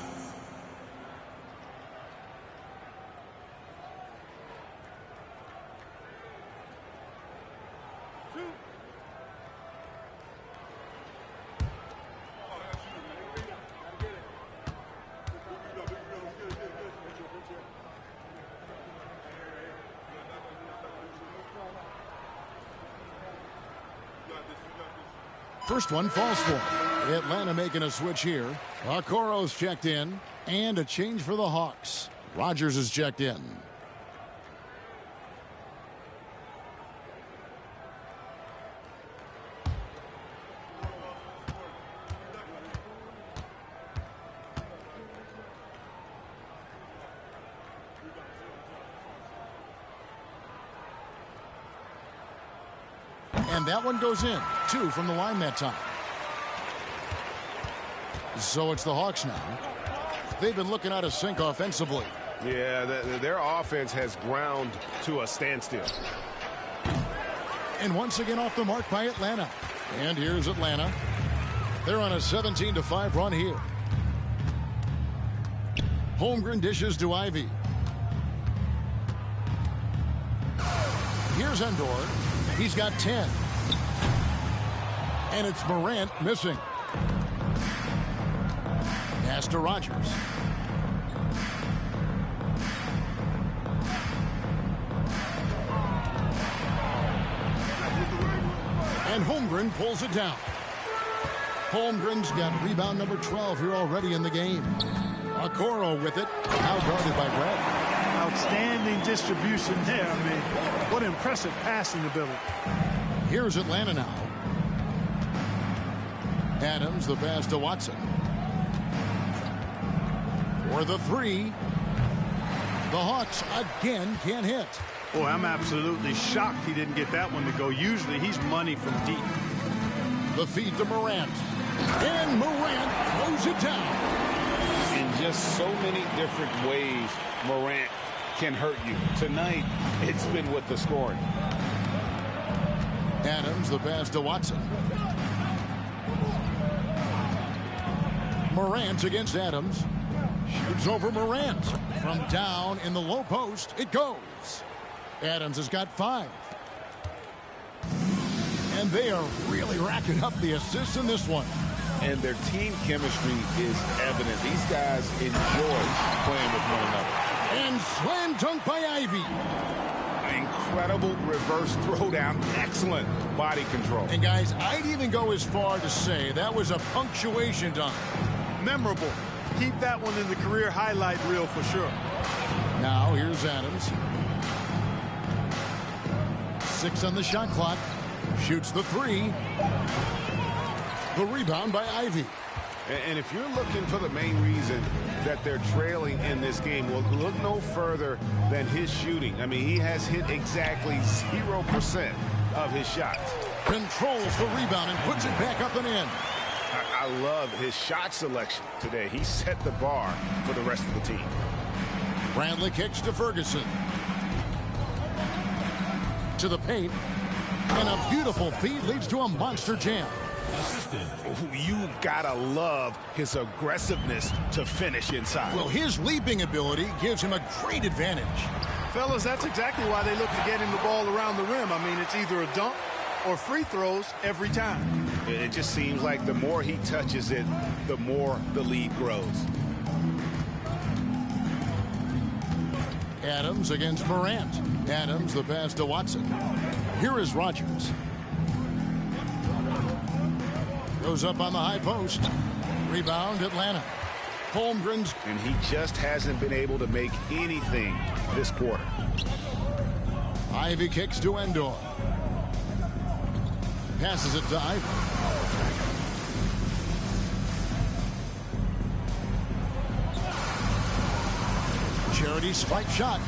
First one falls for him. Atlanta making a switch here. Okoro's checked in. And a change for the Hawks. Rogers is checked in. And that one goes in. 2 from the line that time. So it's the Hawks now. They've been looking out of sync offensively. Yeah, their offense has ground to a standstill. And once again off the mark by Atlanta. And here's Atlanta. They're on a 17-5 run here. Holmgren dishes to Ivy. Here's Endor. He's got 10. And it's Morant missing. Pass to Rogers. And Holmgren pulls it down. Holmgren's got rebound number 12 here already in the game. Okoro with it. Now guarded by Bradley. Outstanding distribution there. I mean, what impressive passing ability. Here's Atlanta now. Adams, the pass to Watson. For the 3. The Hawks again can't hit. Boy, I'm absolutely shocked he didn't get that one to go. Usually he's money from deep. The feed to Morant. And Morant throws it down. In just so many different ways, Morant can hurt you. Tonight, it's been with the scoring. Adams, the pass to Watson. Morant against Adams. Shoots over Morant. From down in the low post, it goes. Adams has got 5. And they are really racking up the assists in this one. And their team chemistry is evident. These guys enjoy playing with one another. And slam dunk by Ivy. Incredible reverse throwdown. Excellent body control. And guys, I'd even go as far to say that was a punctuation dunk. Memorable. Keep that one in the career highlight reel for sure. Now here's Adams. 6 on the shot clock. Shoots the 3. The rebound by Ivy. And if you're looking for the main reason that they're trailing in this game, well, look no further than his shooting. I mean, he has hit exactly 0% of his shots. Controls the rebound and puts it back up and in. I love his shot selection today. He set the bar for the rest of the team. Bradley kicks to Ferguson. To the paint. And a beautiful feed leads to a monster jam. You've got to love his aggressiveness to finish inside. Well, his leaping ability gives him a great advantage. Fellas, that's exactly why they look to get him the ball around the rim. I mean, it's either a dunk or free throws every time. It just seems like the more he touches it, the more the lead grows. Adams against Morant. Adams, the pass to Watson. Here is Rogers. Goes up on the high post. Rebound, Atlanta. Holmgren's. And he just hasn't been able to make anything this quarter. Ivy kicks to Endor. Passes it to Ivy. Charity stripe shot.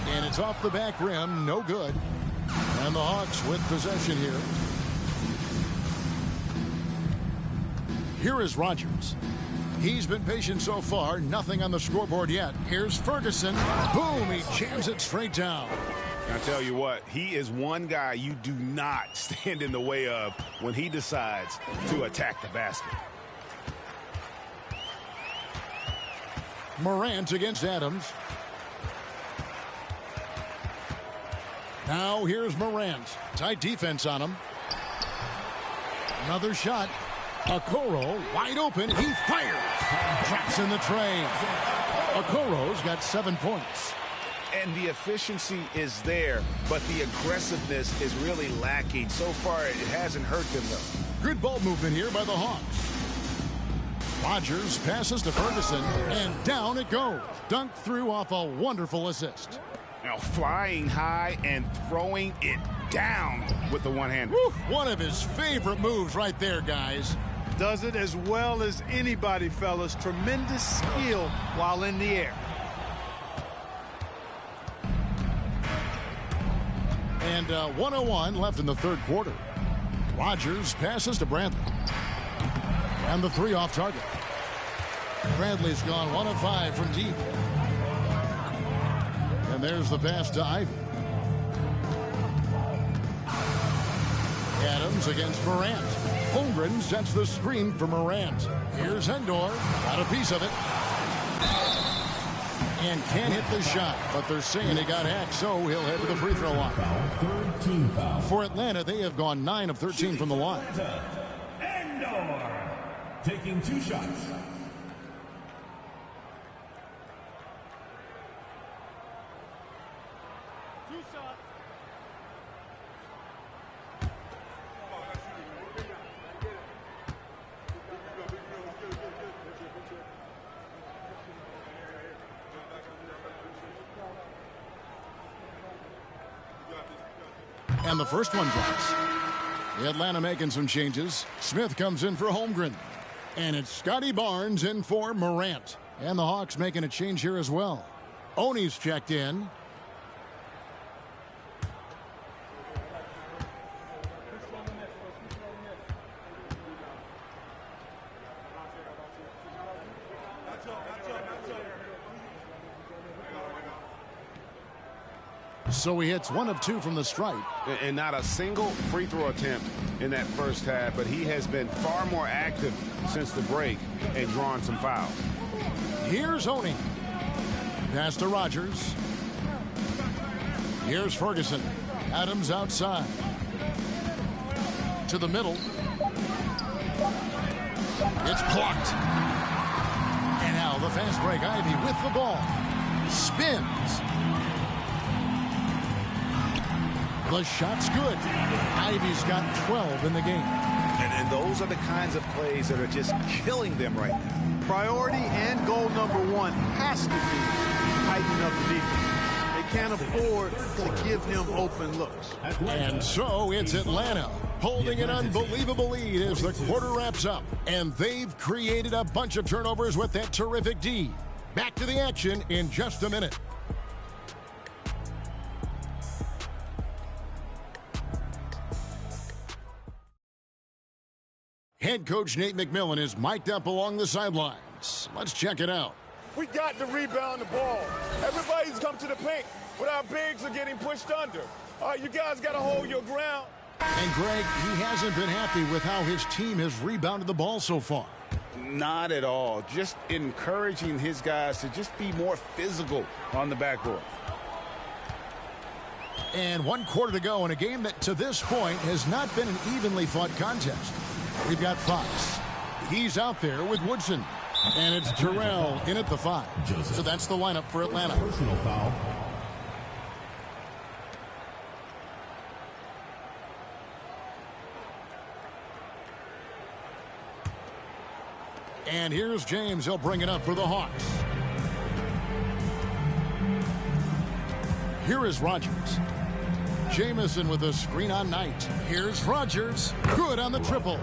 And it's off the back rim. No good. And the Hawks with possession here. Here is Rogers. He's been patient so far. Nothing on the scoreboard yet. Here's Ferguson. Boom! He jams it straight down. I tell you what, he is one guy you do not stand in the way of when he decides to attack the basket. Morant against Adams. Now here's Morant. Tight defense on him. Another shot. Okoro wide open. He fires. Traps in the tray. Okoro's got 7 points. And the efficiency is there, but the aggressiveness is really lacking. So far, it hasn't hurt them, though. Good ball movement here by the Hawks. Rogers passes to Ferguson, and down it goes. Dunked through off a wonderful assist. Now flying high and throwing it down with the one hand. One of his favorite moves right there, guys. Does it as well as anybody, fellas. Tremendous skill while in the air. And 1:01 left in the third quarter. Rogers passes to Bradley. And the 3 off target. Bradley's gone 1 of 5 from deep. And there's the pass to Ivy. Adams against Morant. Holmgren sets the screen for Morant. Here's Endor. Got a piece of it. And can't hit the shot, but they're saying he got hacked, so he'll head to the free throw line. For Atlanta, they have gone 9 of 13 from the line. Endor taking 2 shots. And the first one drops. The Atlanta making some changes. Smith comes in for Holmgren. And it's Scotty Barnes in for Morant. And the Hawks making a change here as well. Oni's checked in. So he hits 1 of 2 from the stripe. And not a single free throw attempt in that first half, but he has been far more active since the break and drawn some fouls. Here's Oney. Pass to Rogers. Here's Ferguson. Adams outside. To the middle. It's blocked. And now the fast break. Ivy with the ball. Spins. The shot's good. Ivy's got 12 in the game. And those are the kinds of plays that are just killing them right now. Priority and goal number 1 has to be tighten up the defense. They can't afford to give him open looks. And so it's Atlanta holding an unbelievable lead as the quarter wraps up. And they've created a bunch of turnovers with that terrific D. Back to the action in just a minute. Head coach Nate McMillan is mic'd up along the sidelines. Let's check it out. We got to rebound the ball. Everybody's come to the paint, but our bigs are getting pushed under. You guys got to hold your ground. And Greg, he hasn't been happy with how his team has rebounded the ball so far. Not at all. Just encouraging his guys to just be more physical on the backboard. And 1 quarter to go in a game that to this point has not been an evenly fought contest. We've got Fox. He's out there with Woodson. And it's Terrell in at the 5. So that's the lineup for Atlanta. Personal foul. And here's James. He'll bring it up for the Hawks. Here is Rogers. Jamison with a screen on Knight. Here's Rogers. Good on the triple.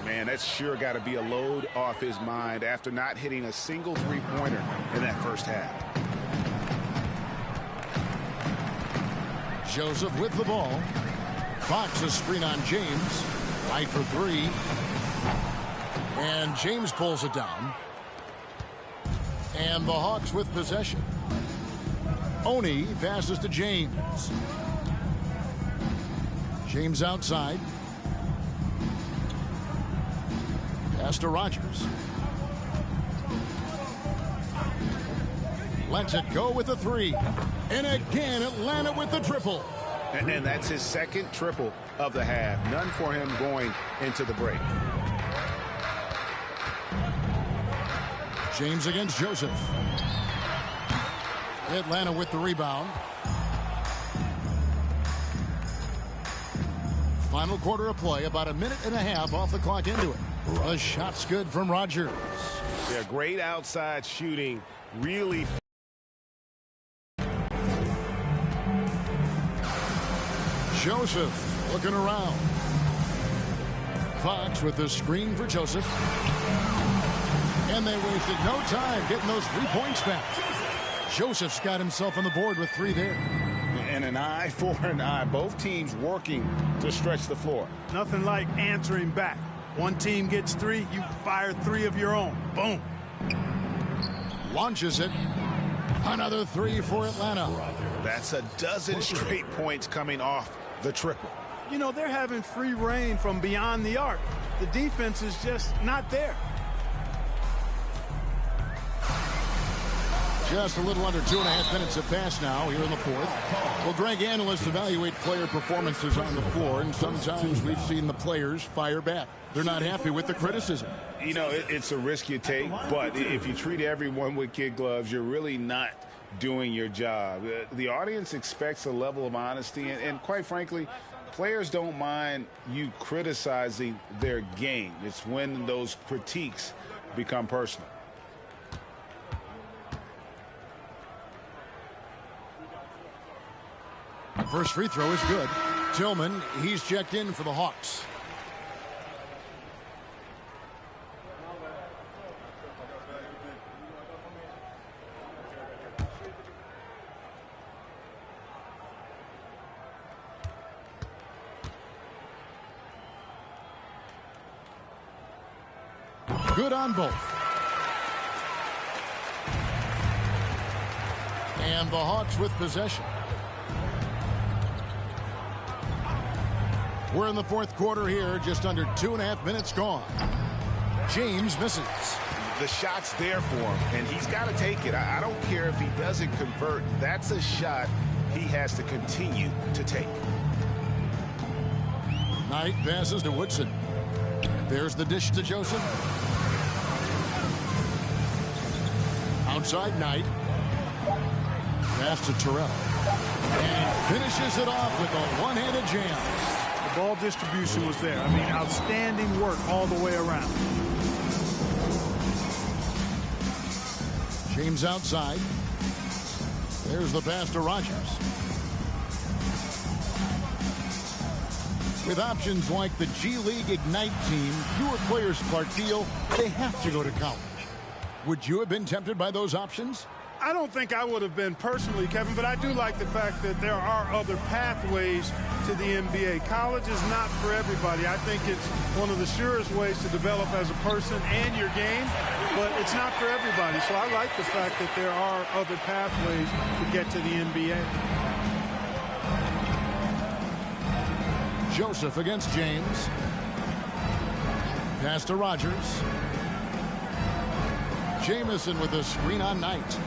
Man, that's sure got to be a load off his mind after not hitting a single three-pointer in that first half. Joseph with the ball. Fox a screen on James. Knight for 3. And James pulls it down. And the Hawks with possession. Oney passes to James. James outside. Pass to Rogers. Lets it go with the 3. And again, Atlanta with the triple. And that's his second triple of the half. None for him going into the break. James against Joseph. Atlanta with the rebound. Final quarter of play, about a minute and a half off the clock into it. The shot's good from Rogers. Yeah, great outside shooting. Really. Joseph looking around. Fox with the screen for Joseph. And they wasted no time getting those 3 points back. Joseph's got himself on the board with 3 there. And an eye for an eye. Both teams working to stretch the floor. Nothing like answering back. One team gets 3, you fire 3 of your own. Boom. Launches it. Another 3 for Atlanta. That's a dozen straight points coming off the triple. You know, they're having free reign from beyond the arc. The defense is just not there. Just a little under 2.5 minutes have passed now here in the 4th. Well, Greg, analysts evaluate player performances on the floor, and sometimes we've seen the players fire back. They're not happy with the criticism. You know, it's a risk you take, but if you treat everyone with kid gloves, you're really not doing your job. The audience expects a level of honesty, and quite frankly, players don't mind you criticizing their game. It's when those critiques become personal. First free throw is good. Tillman, he's checked in for the Hawks. Good on both. And the Hawks with possession. We're in the fourth quarter here, just under 2.5 minutes gone. James misses. The shot's there for him, and he's got to take it. I don't care if he doesn't convert. That's a shot he has to continue to take. Knight passes to Woodson. There's the dish to Joseph. Outside Knight. Pass to Terrell. And finishes it off with a one-handed jam. The ball distribution was there. I mean, outstanding work all the way around. James outside. There's the pass to Rogers. With options like the G League Ignite team, fewer players, Clark, feel they have to go to college. Would you have been tempted by those options? I don't think I would have been personally, Kevin, but I do like the fact that there are other pathways to the NBA. College is not for everybody. I think it's one of the surest ways to develop as a person and your game, but it's not for everybody. So I like the fact that there are other pathways to get to the NBA. Joseph against James. Pass to Rogers. Jamison with a screen on Knight.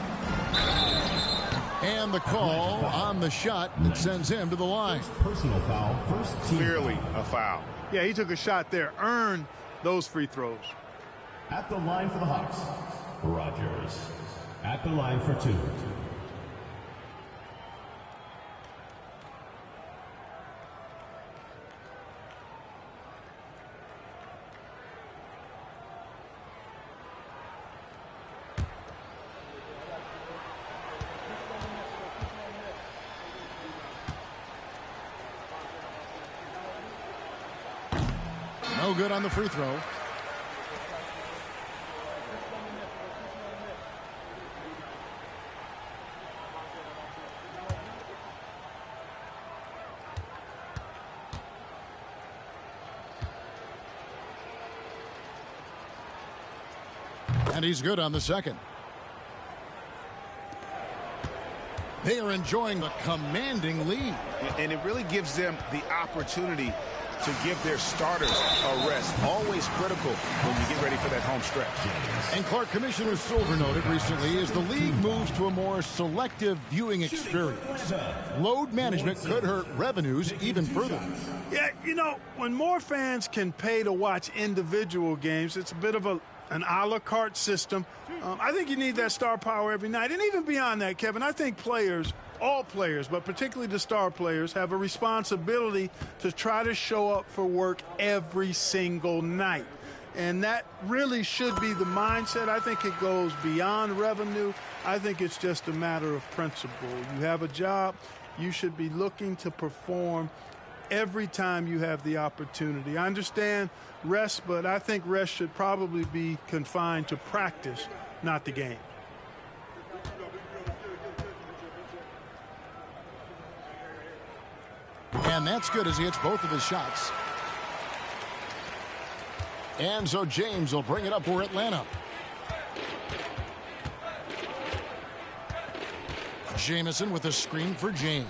And the call on the shot that sends him to the line. Personal foul, first team. Clearly a foul. Yeah, he took a shot there, earned those free throws. At the line for the Hawks, Rogers. At the line for two. No good on the free throw. And he's good on the second. They are enjoying a commanding lead. And it really gives them the opportunity to give their starters a rest. Always critical when you get ready for that home stretch. And Clark, Commissioner Silver noted recently, as the league moves to a more selective viewing experience, load management could hurt revenues even further. Yeah, you know, when more fans can pay to watch individual games, it's a bit of an a la carte system. I think you need that star power every night. And even beyond that, Kevin, I think players, all players, but particularly the star players, have a responsibility to try to show up for work every single night. And that really should be the mindset. I think it goes beyond revenue. I think it's just a matter of principle. You have a job, you should be looking to perform every time you have the opportunity. I understand rest, but I think rest should probably be confined to practice, not the game. And that's good as he hits both of his shots. And so James will bring it up for Atlanta. Jamison with a screen for James.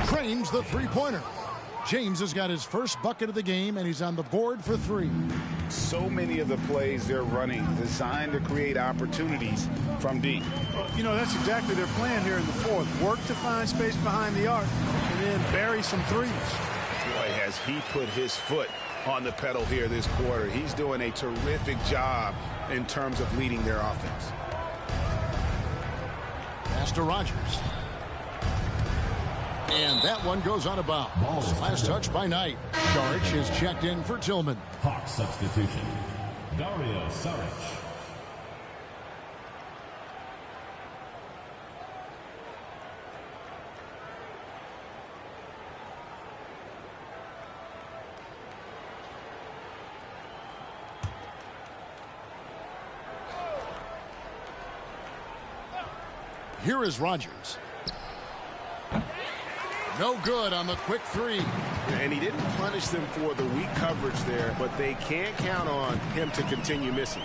Frames the three-pointer. James has got his first bucket of the game, and he's on the board for three. So many of the plays they're running designed to create opportunities from deep. Well, you know, that's exactly their plan here in the fourth. Work to find space behind the arc and then bury some threes. Boy, has he put his foot on the pedal here this quarter. He's doing a terrific job in terms of leading their offense. Pass to Rogers. And that one goes on a bounce. Last touch by Knight. Saric is checked in for Tillman. Hawks substitution. Dario Saric. Here is Rogers. No good on the quick three. And he didn't punish them for the weak coverage there, but they can't count on him to continue missing.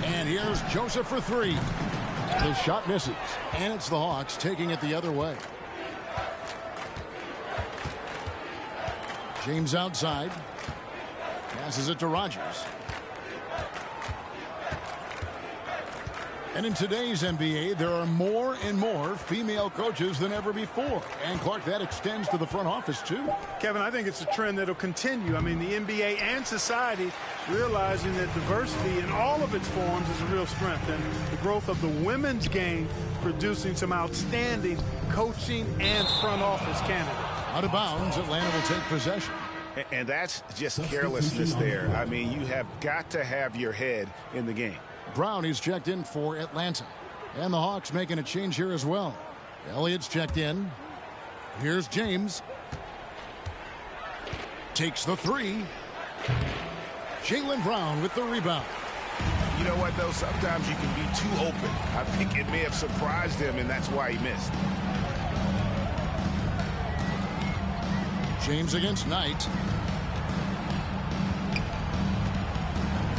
And here's Joseph for three. The shot misses. And it's the Hawks taking it the other way. James outside. Passes it to Rogers. And in today's NBA, there are more and more female coaches than ever before. And, Clark, that extends to the front office, too. Kevin, I think it's a trend that will continue. I mean, the NBA and society realizing that diversity in all of its forms is a real strength. And the growth of the women's game producing some outstanding coaching and front office candidates. Out of bounds, Atlanta will take possession. And that's just carelessness there. I mean, you have got to have your head in the game. Brown is checked in for Atlanta. And the Hawks making a change here as well. Elliott's checked in. Here's James. Takes the three. Jaylen Brown with the rebound. You know what, though? Sometimes you can be too open. I think it may have surprised him, and that's why he missed. James against Knight.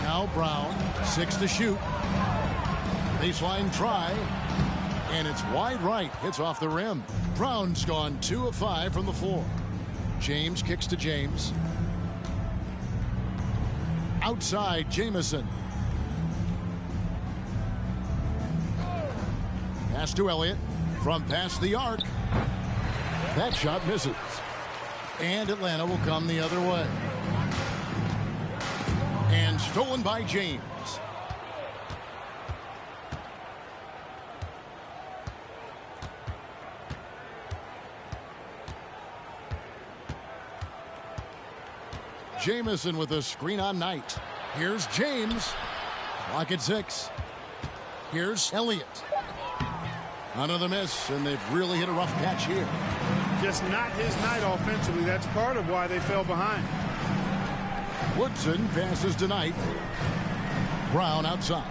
Now Brown, 6 to shoot. Baseline try. And it's wide right. Hits off the rim. Brown's gone 2 of 5 from the floor. James kicks to James. Outside, Jamison. Pass to Elliott. From past the arc. That shot misses. And Atlanta will come the other way. And stolen by James. Jamison with a screen on Knight. Here's James. Clock at 6. Here's Elliott. Another miss, and they've really hit a rough patch here. Just not his night offensively. That's part of why they fell behind. Woodson passes to Knight. Brown outside.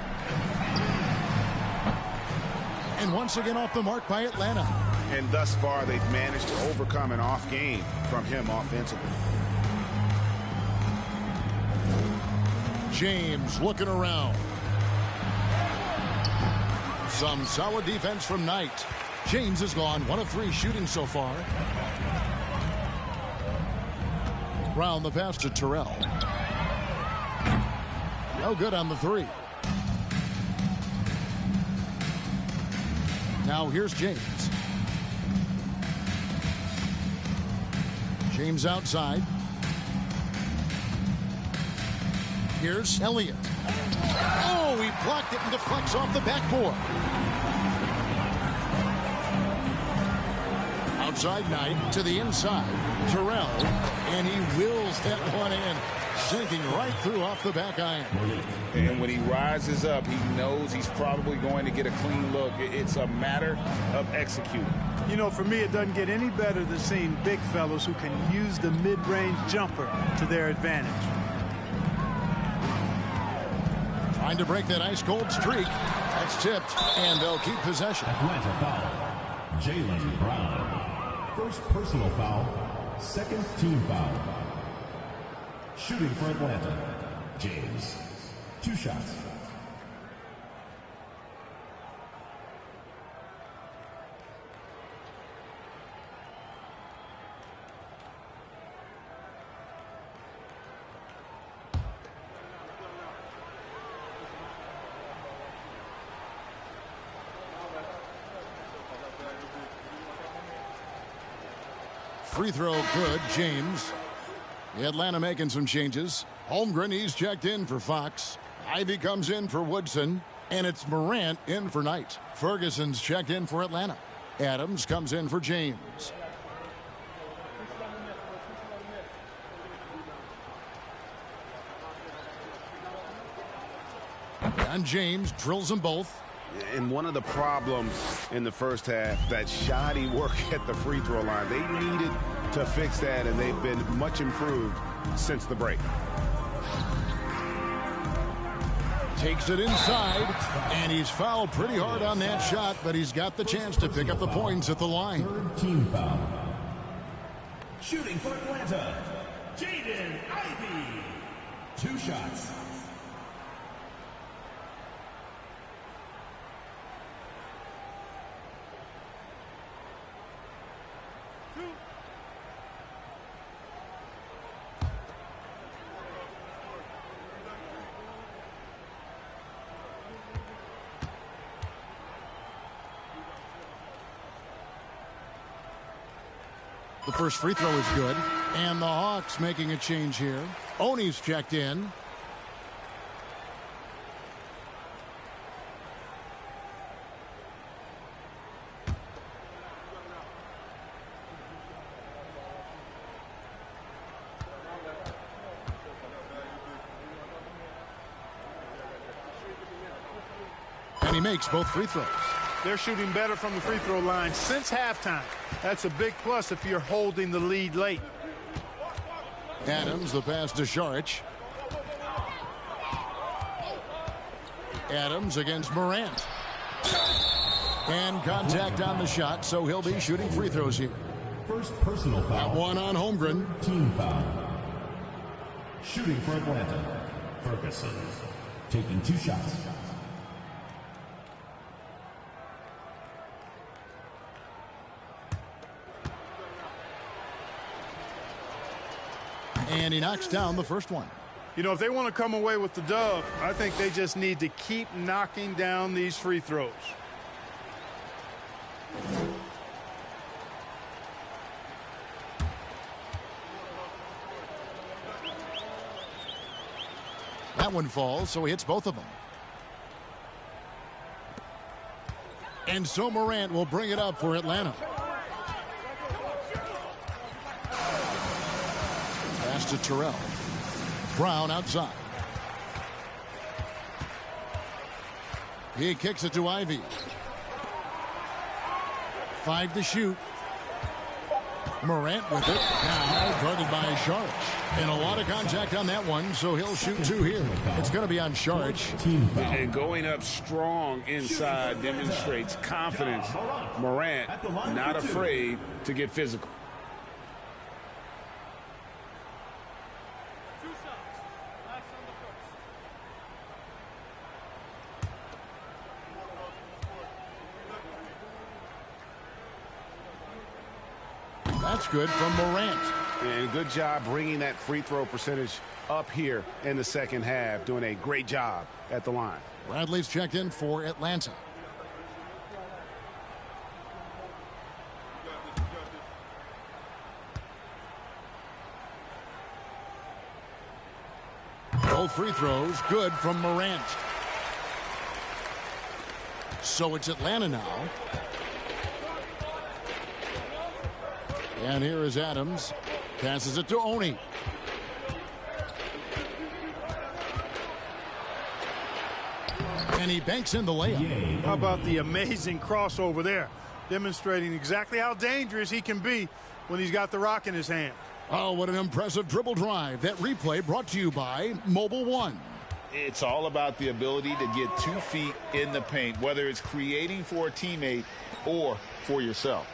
And once again off the mark by Atlanta. And thus far, they've managed to overcome an off game from him offensively. James looking around. Some solid defense from Knight. James has gone 1 of 3 shooting so far. Brown the pass to Terrell. No good on the 3. Now here's James. James outside. Here's Elliott. Oh, he blocked it and deflects off the backboard. Outside Knight to the inside. Terrell, and he wills that one in, sinking right through off the back iron. And when he rises up, he knows he's probably going to get a clean look. It's a matter of executing. You know, for me, it doesn't get any better than seeing big fellows who can use the mid-range jumper to their advantage. Trying to break that ice-cold streak. That's tipped, and they'll keep possession. Atlanta foul. Jaylen Brown. First personal foul. Second team foul. Shooting for Atlanta. James. 2 shots. Free throw good, James. Atlanta making some changes. Holmgren, he's checked in for Fox. Ivy comes in for Woodson. And it's Morant in for Knight. Ferguson's checked in for Atlanta. Adams comes in for James. And James drills them both. And one of the problems in the first half, that shoddy work at the free throw line. They needed to fix that, and they've been much improved since the break. Takes it inside, and he's fouled pretty hard on that shot, but he's got the chance to pick up the points at the line. Third team foul. Shooting for Atlanta. Jaden Ivey. 2 shots. The first free throw is good. And the Hawks making a change here. Oni's checked in. And he makes both free throws. They're shooting better from the free throw line since halftime. That's a big plus if you're holding the lead late. Adams, the pass to Šarić. Adams against Morant. And contact on the shot, so he'll be shooting free throws here. First personal foul. That one on Holmgren. Team foul. Shooting for Atlanta. Ferguson taking 2 shots. And he knocks down the first one. You know, if they want to come away with the dub, I think they just need to keep knocking down these free throws. That one falls, so he hits both of them. And so Morant will bring it up for Atlanta. Pass to Terrell. Brown outside. He kicks it to Ivy. 5 to shoot. Morant with it. Now guarded by Šarić. And a lot of contact on that one, so he'll shoot 2 here. It's going to be on Šarić. And going up strong inside demonstrates confidence. Morant not afraid to get physical. That's good from Morant. And good job bringing that free throw percentage up here in the second half. Doing a great job at the line. Bradley's checked in for Atlanta. Both free throws good from Morant. So it's Atlanta now. And here is Adams. Passes it to Oni. And he banks in the layup. How about the amazing crossover there? Demonstrating exactly how dangerous he can be when he's got the rock in his hand. Oh, what an impressive dribble drive. That replay brought to you by Mobile One. It's all about the ability to get 2 feet in the paint, whether it's creating for a teammate or for yourself.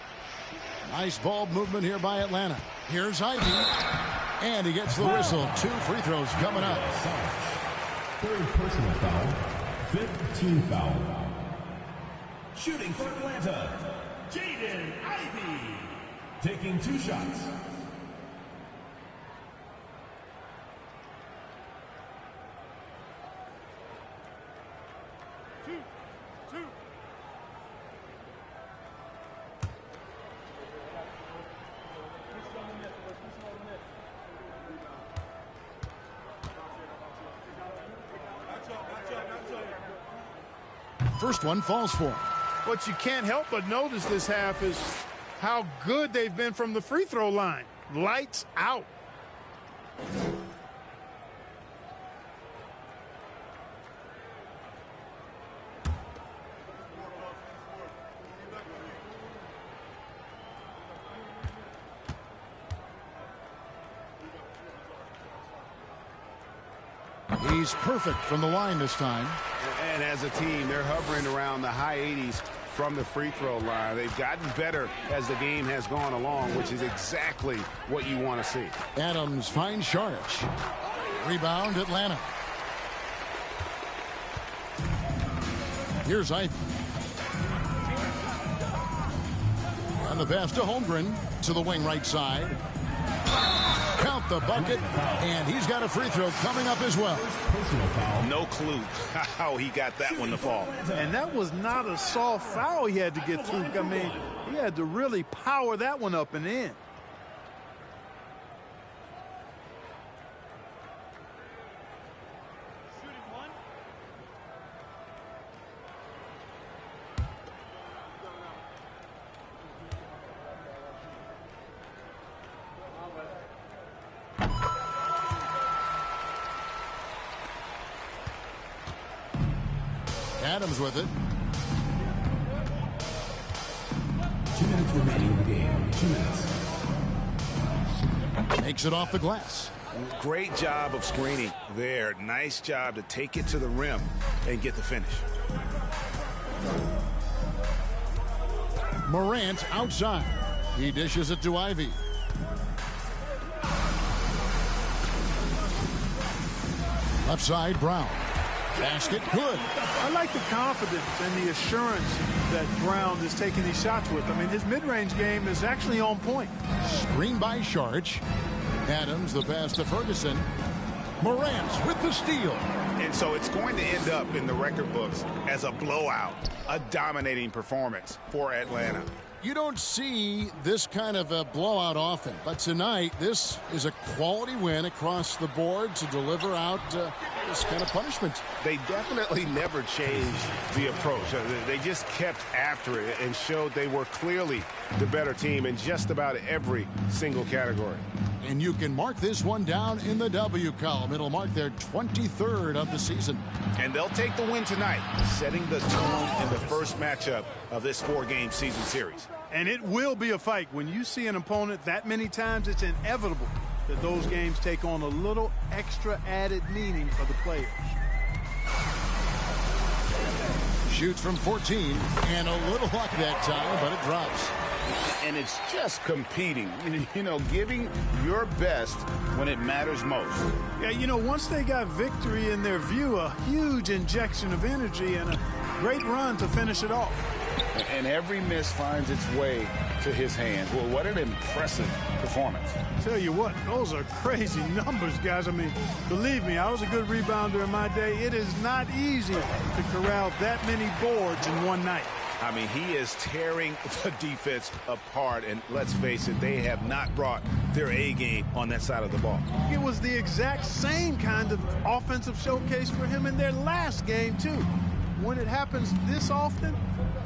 Nice ball movement here by Atlanta. Here's Ivy. And he gets the whistle. 2 free throws coming up. Third personal foul. 5th team foul. Shooting for Atlanta. Jaden Ivey. Taking 2 shots. First one falls for him. What you can't help but notice this half is how good they've been from the free throw line. Lights out. He's perfect from the line this time. And as a team, they're hovering around the high 80s from the free throw line. They've gotten better as the game has gone along, which is exactly what you want to see. Adams finds Šarić. Rebound, Atlanta. Here's Ivy. And the pass to Holmgren to the wing right side. Count the bucket, and he's got a free throw coming up as well. No clue how he got that one to fall. And that was not a soft foul he had to get through. I mean, he had to really power that one up and in. Adams with it. 2 minutes remaining in the game. 2 minutes. Makes it off the glass. Great job of screening there. Nice job to take it to the rim and get the finish. Morant outside. He dishes it to Ivy. Left side, Brown. Basket, good. I like the confidence and the assurance that Brown is taking these shots with. I mean, his mid-range game is actually on point. Screen by Sharch. Adams, the pass to Ferguson. Morant with the steal. And so it's going to end up in the record books as a blowout, a dominating performance for Atlanta. You don't see this kind of a blowout often, but tonight this is a quality win across the board to deliver out this kind of punishment. They definitely never changed the approach. They just kept after it and showed they were clearly the better team in just about every single category. And you can mark this one down in the W column. It'll mark their 23rd of the season. And they'll take the win tonight, setting the tone in the first matchup of this 4-game season series. And it will be a fight. When you see an opponent that many times, it's inevitable that those games take on a little extra added meaning for the players. Shoots from 14, and a little luck that time, but it drops. And it's just competing, you know, giving your best when it matters most. Yeah, you know, once they got victory in their view, a huge injection of energy and a great run to finish it off. And every miss finds its way to his hands. Well, what an impressive performance. Tell you what, those are crazy numbers, guys. I mean, believe me, I was a good rebounder in my day. It is not easy to corral that many boards in one night. I mean, he is tearing the defense apart, and let's face it, they have not brought their A game on that side of the ball. It was the exact same kind of offensive showcase for him in their last game, too. When it happens this often,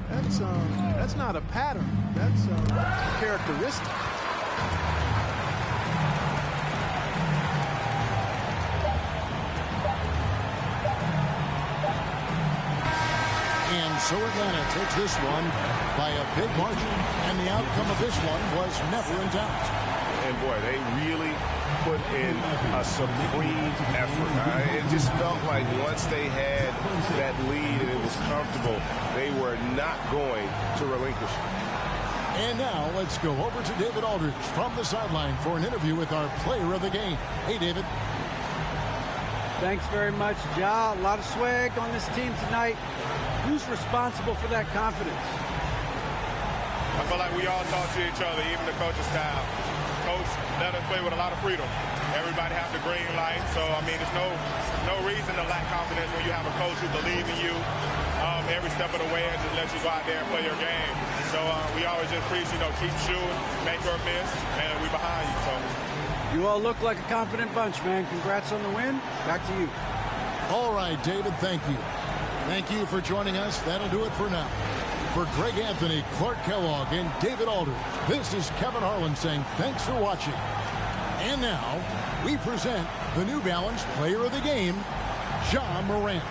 that's not a pattern. That's a characteristic. And so Atlanta takes this one by a big margin. And the outcome of this one was never in doubt. And boy, they really put in a supreme effort. It just felt like once they had that lead and it was comfortable, they were not going to relinquish it. And now let's go over to David Aldridge from the sideline for an interview with our player of the game. Hey, David. Thanks very much, Ja. A lot of swag on this team tonight. Who's responsible for that confidence? I feel like we all talk to each other, even the coaching staff. Coach let us play with a lot of freedom. Everybody has the green light, so I mean, there's no reason to lack confidence when you have a coach who believes in you every step of the way and just lets you go out there and play your game. So we always just preach, keep shooting, make or miss, and we behind you. So you all look like a confident bunch, man. Congrats on the win. Back to you. All right, David, thank you. Thank you for joining us. That'll do it for now. For Greg Anthony, Clark Kellogg, and David Aldridge, this is Kevin Harlan saying thanks for watching. And now, we present the New Balance Player of the Game, Ja Morant.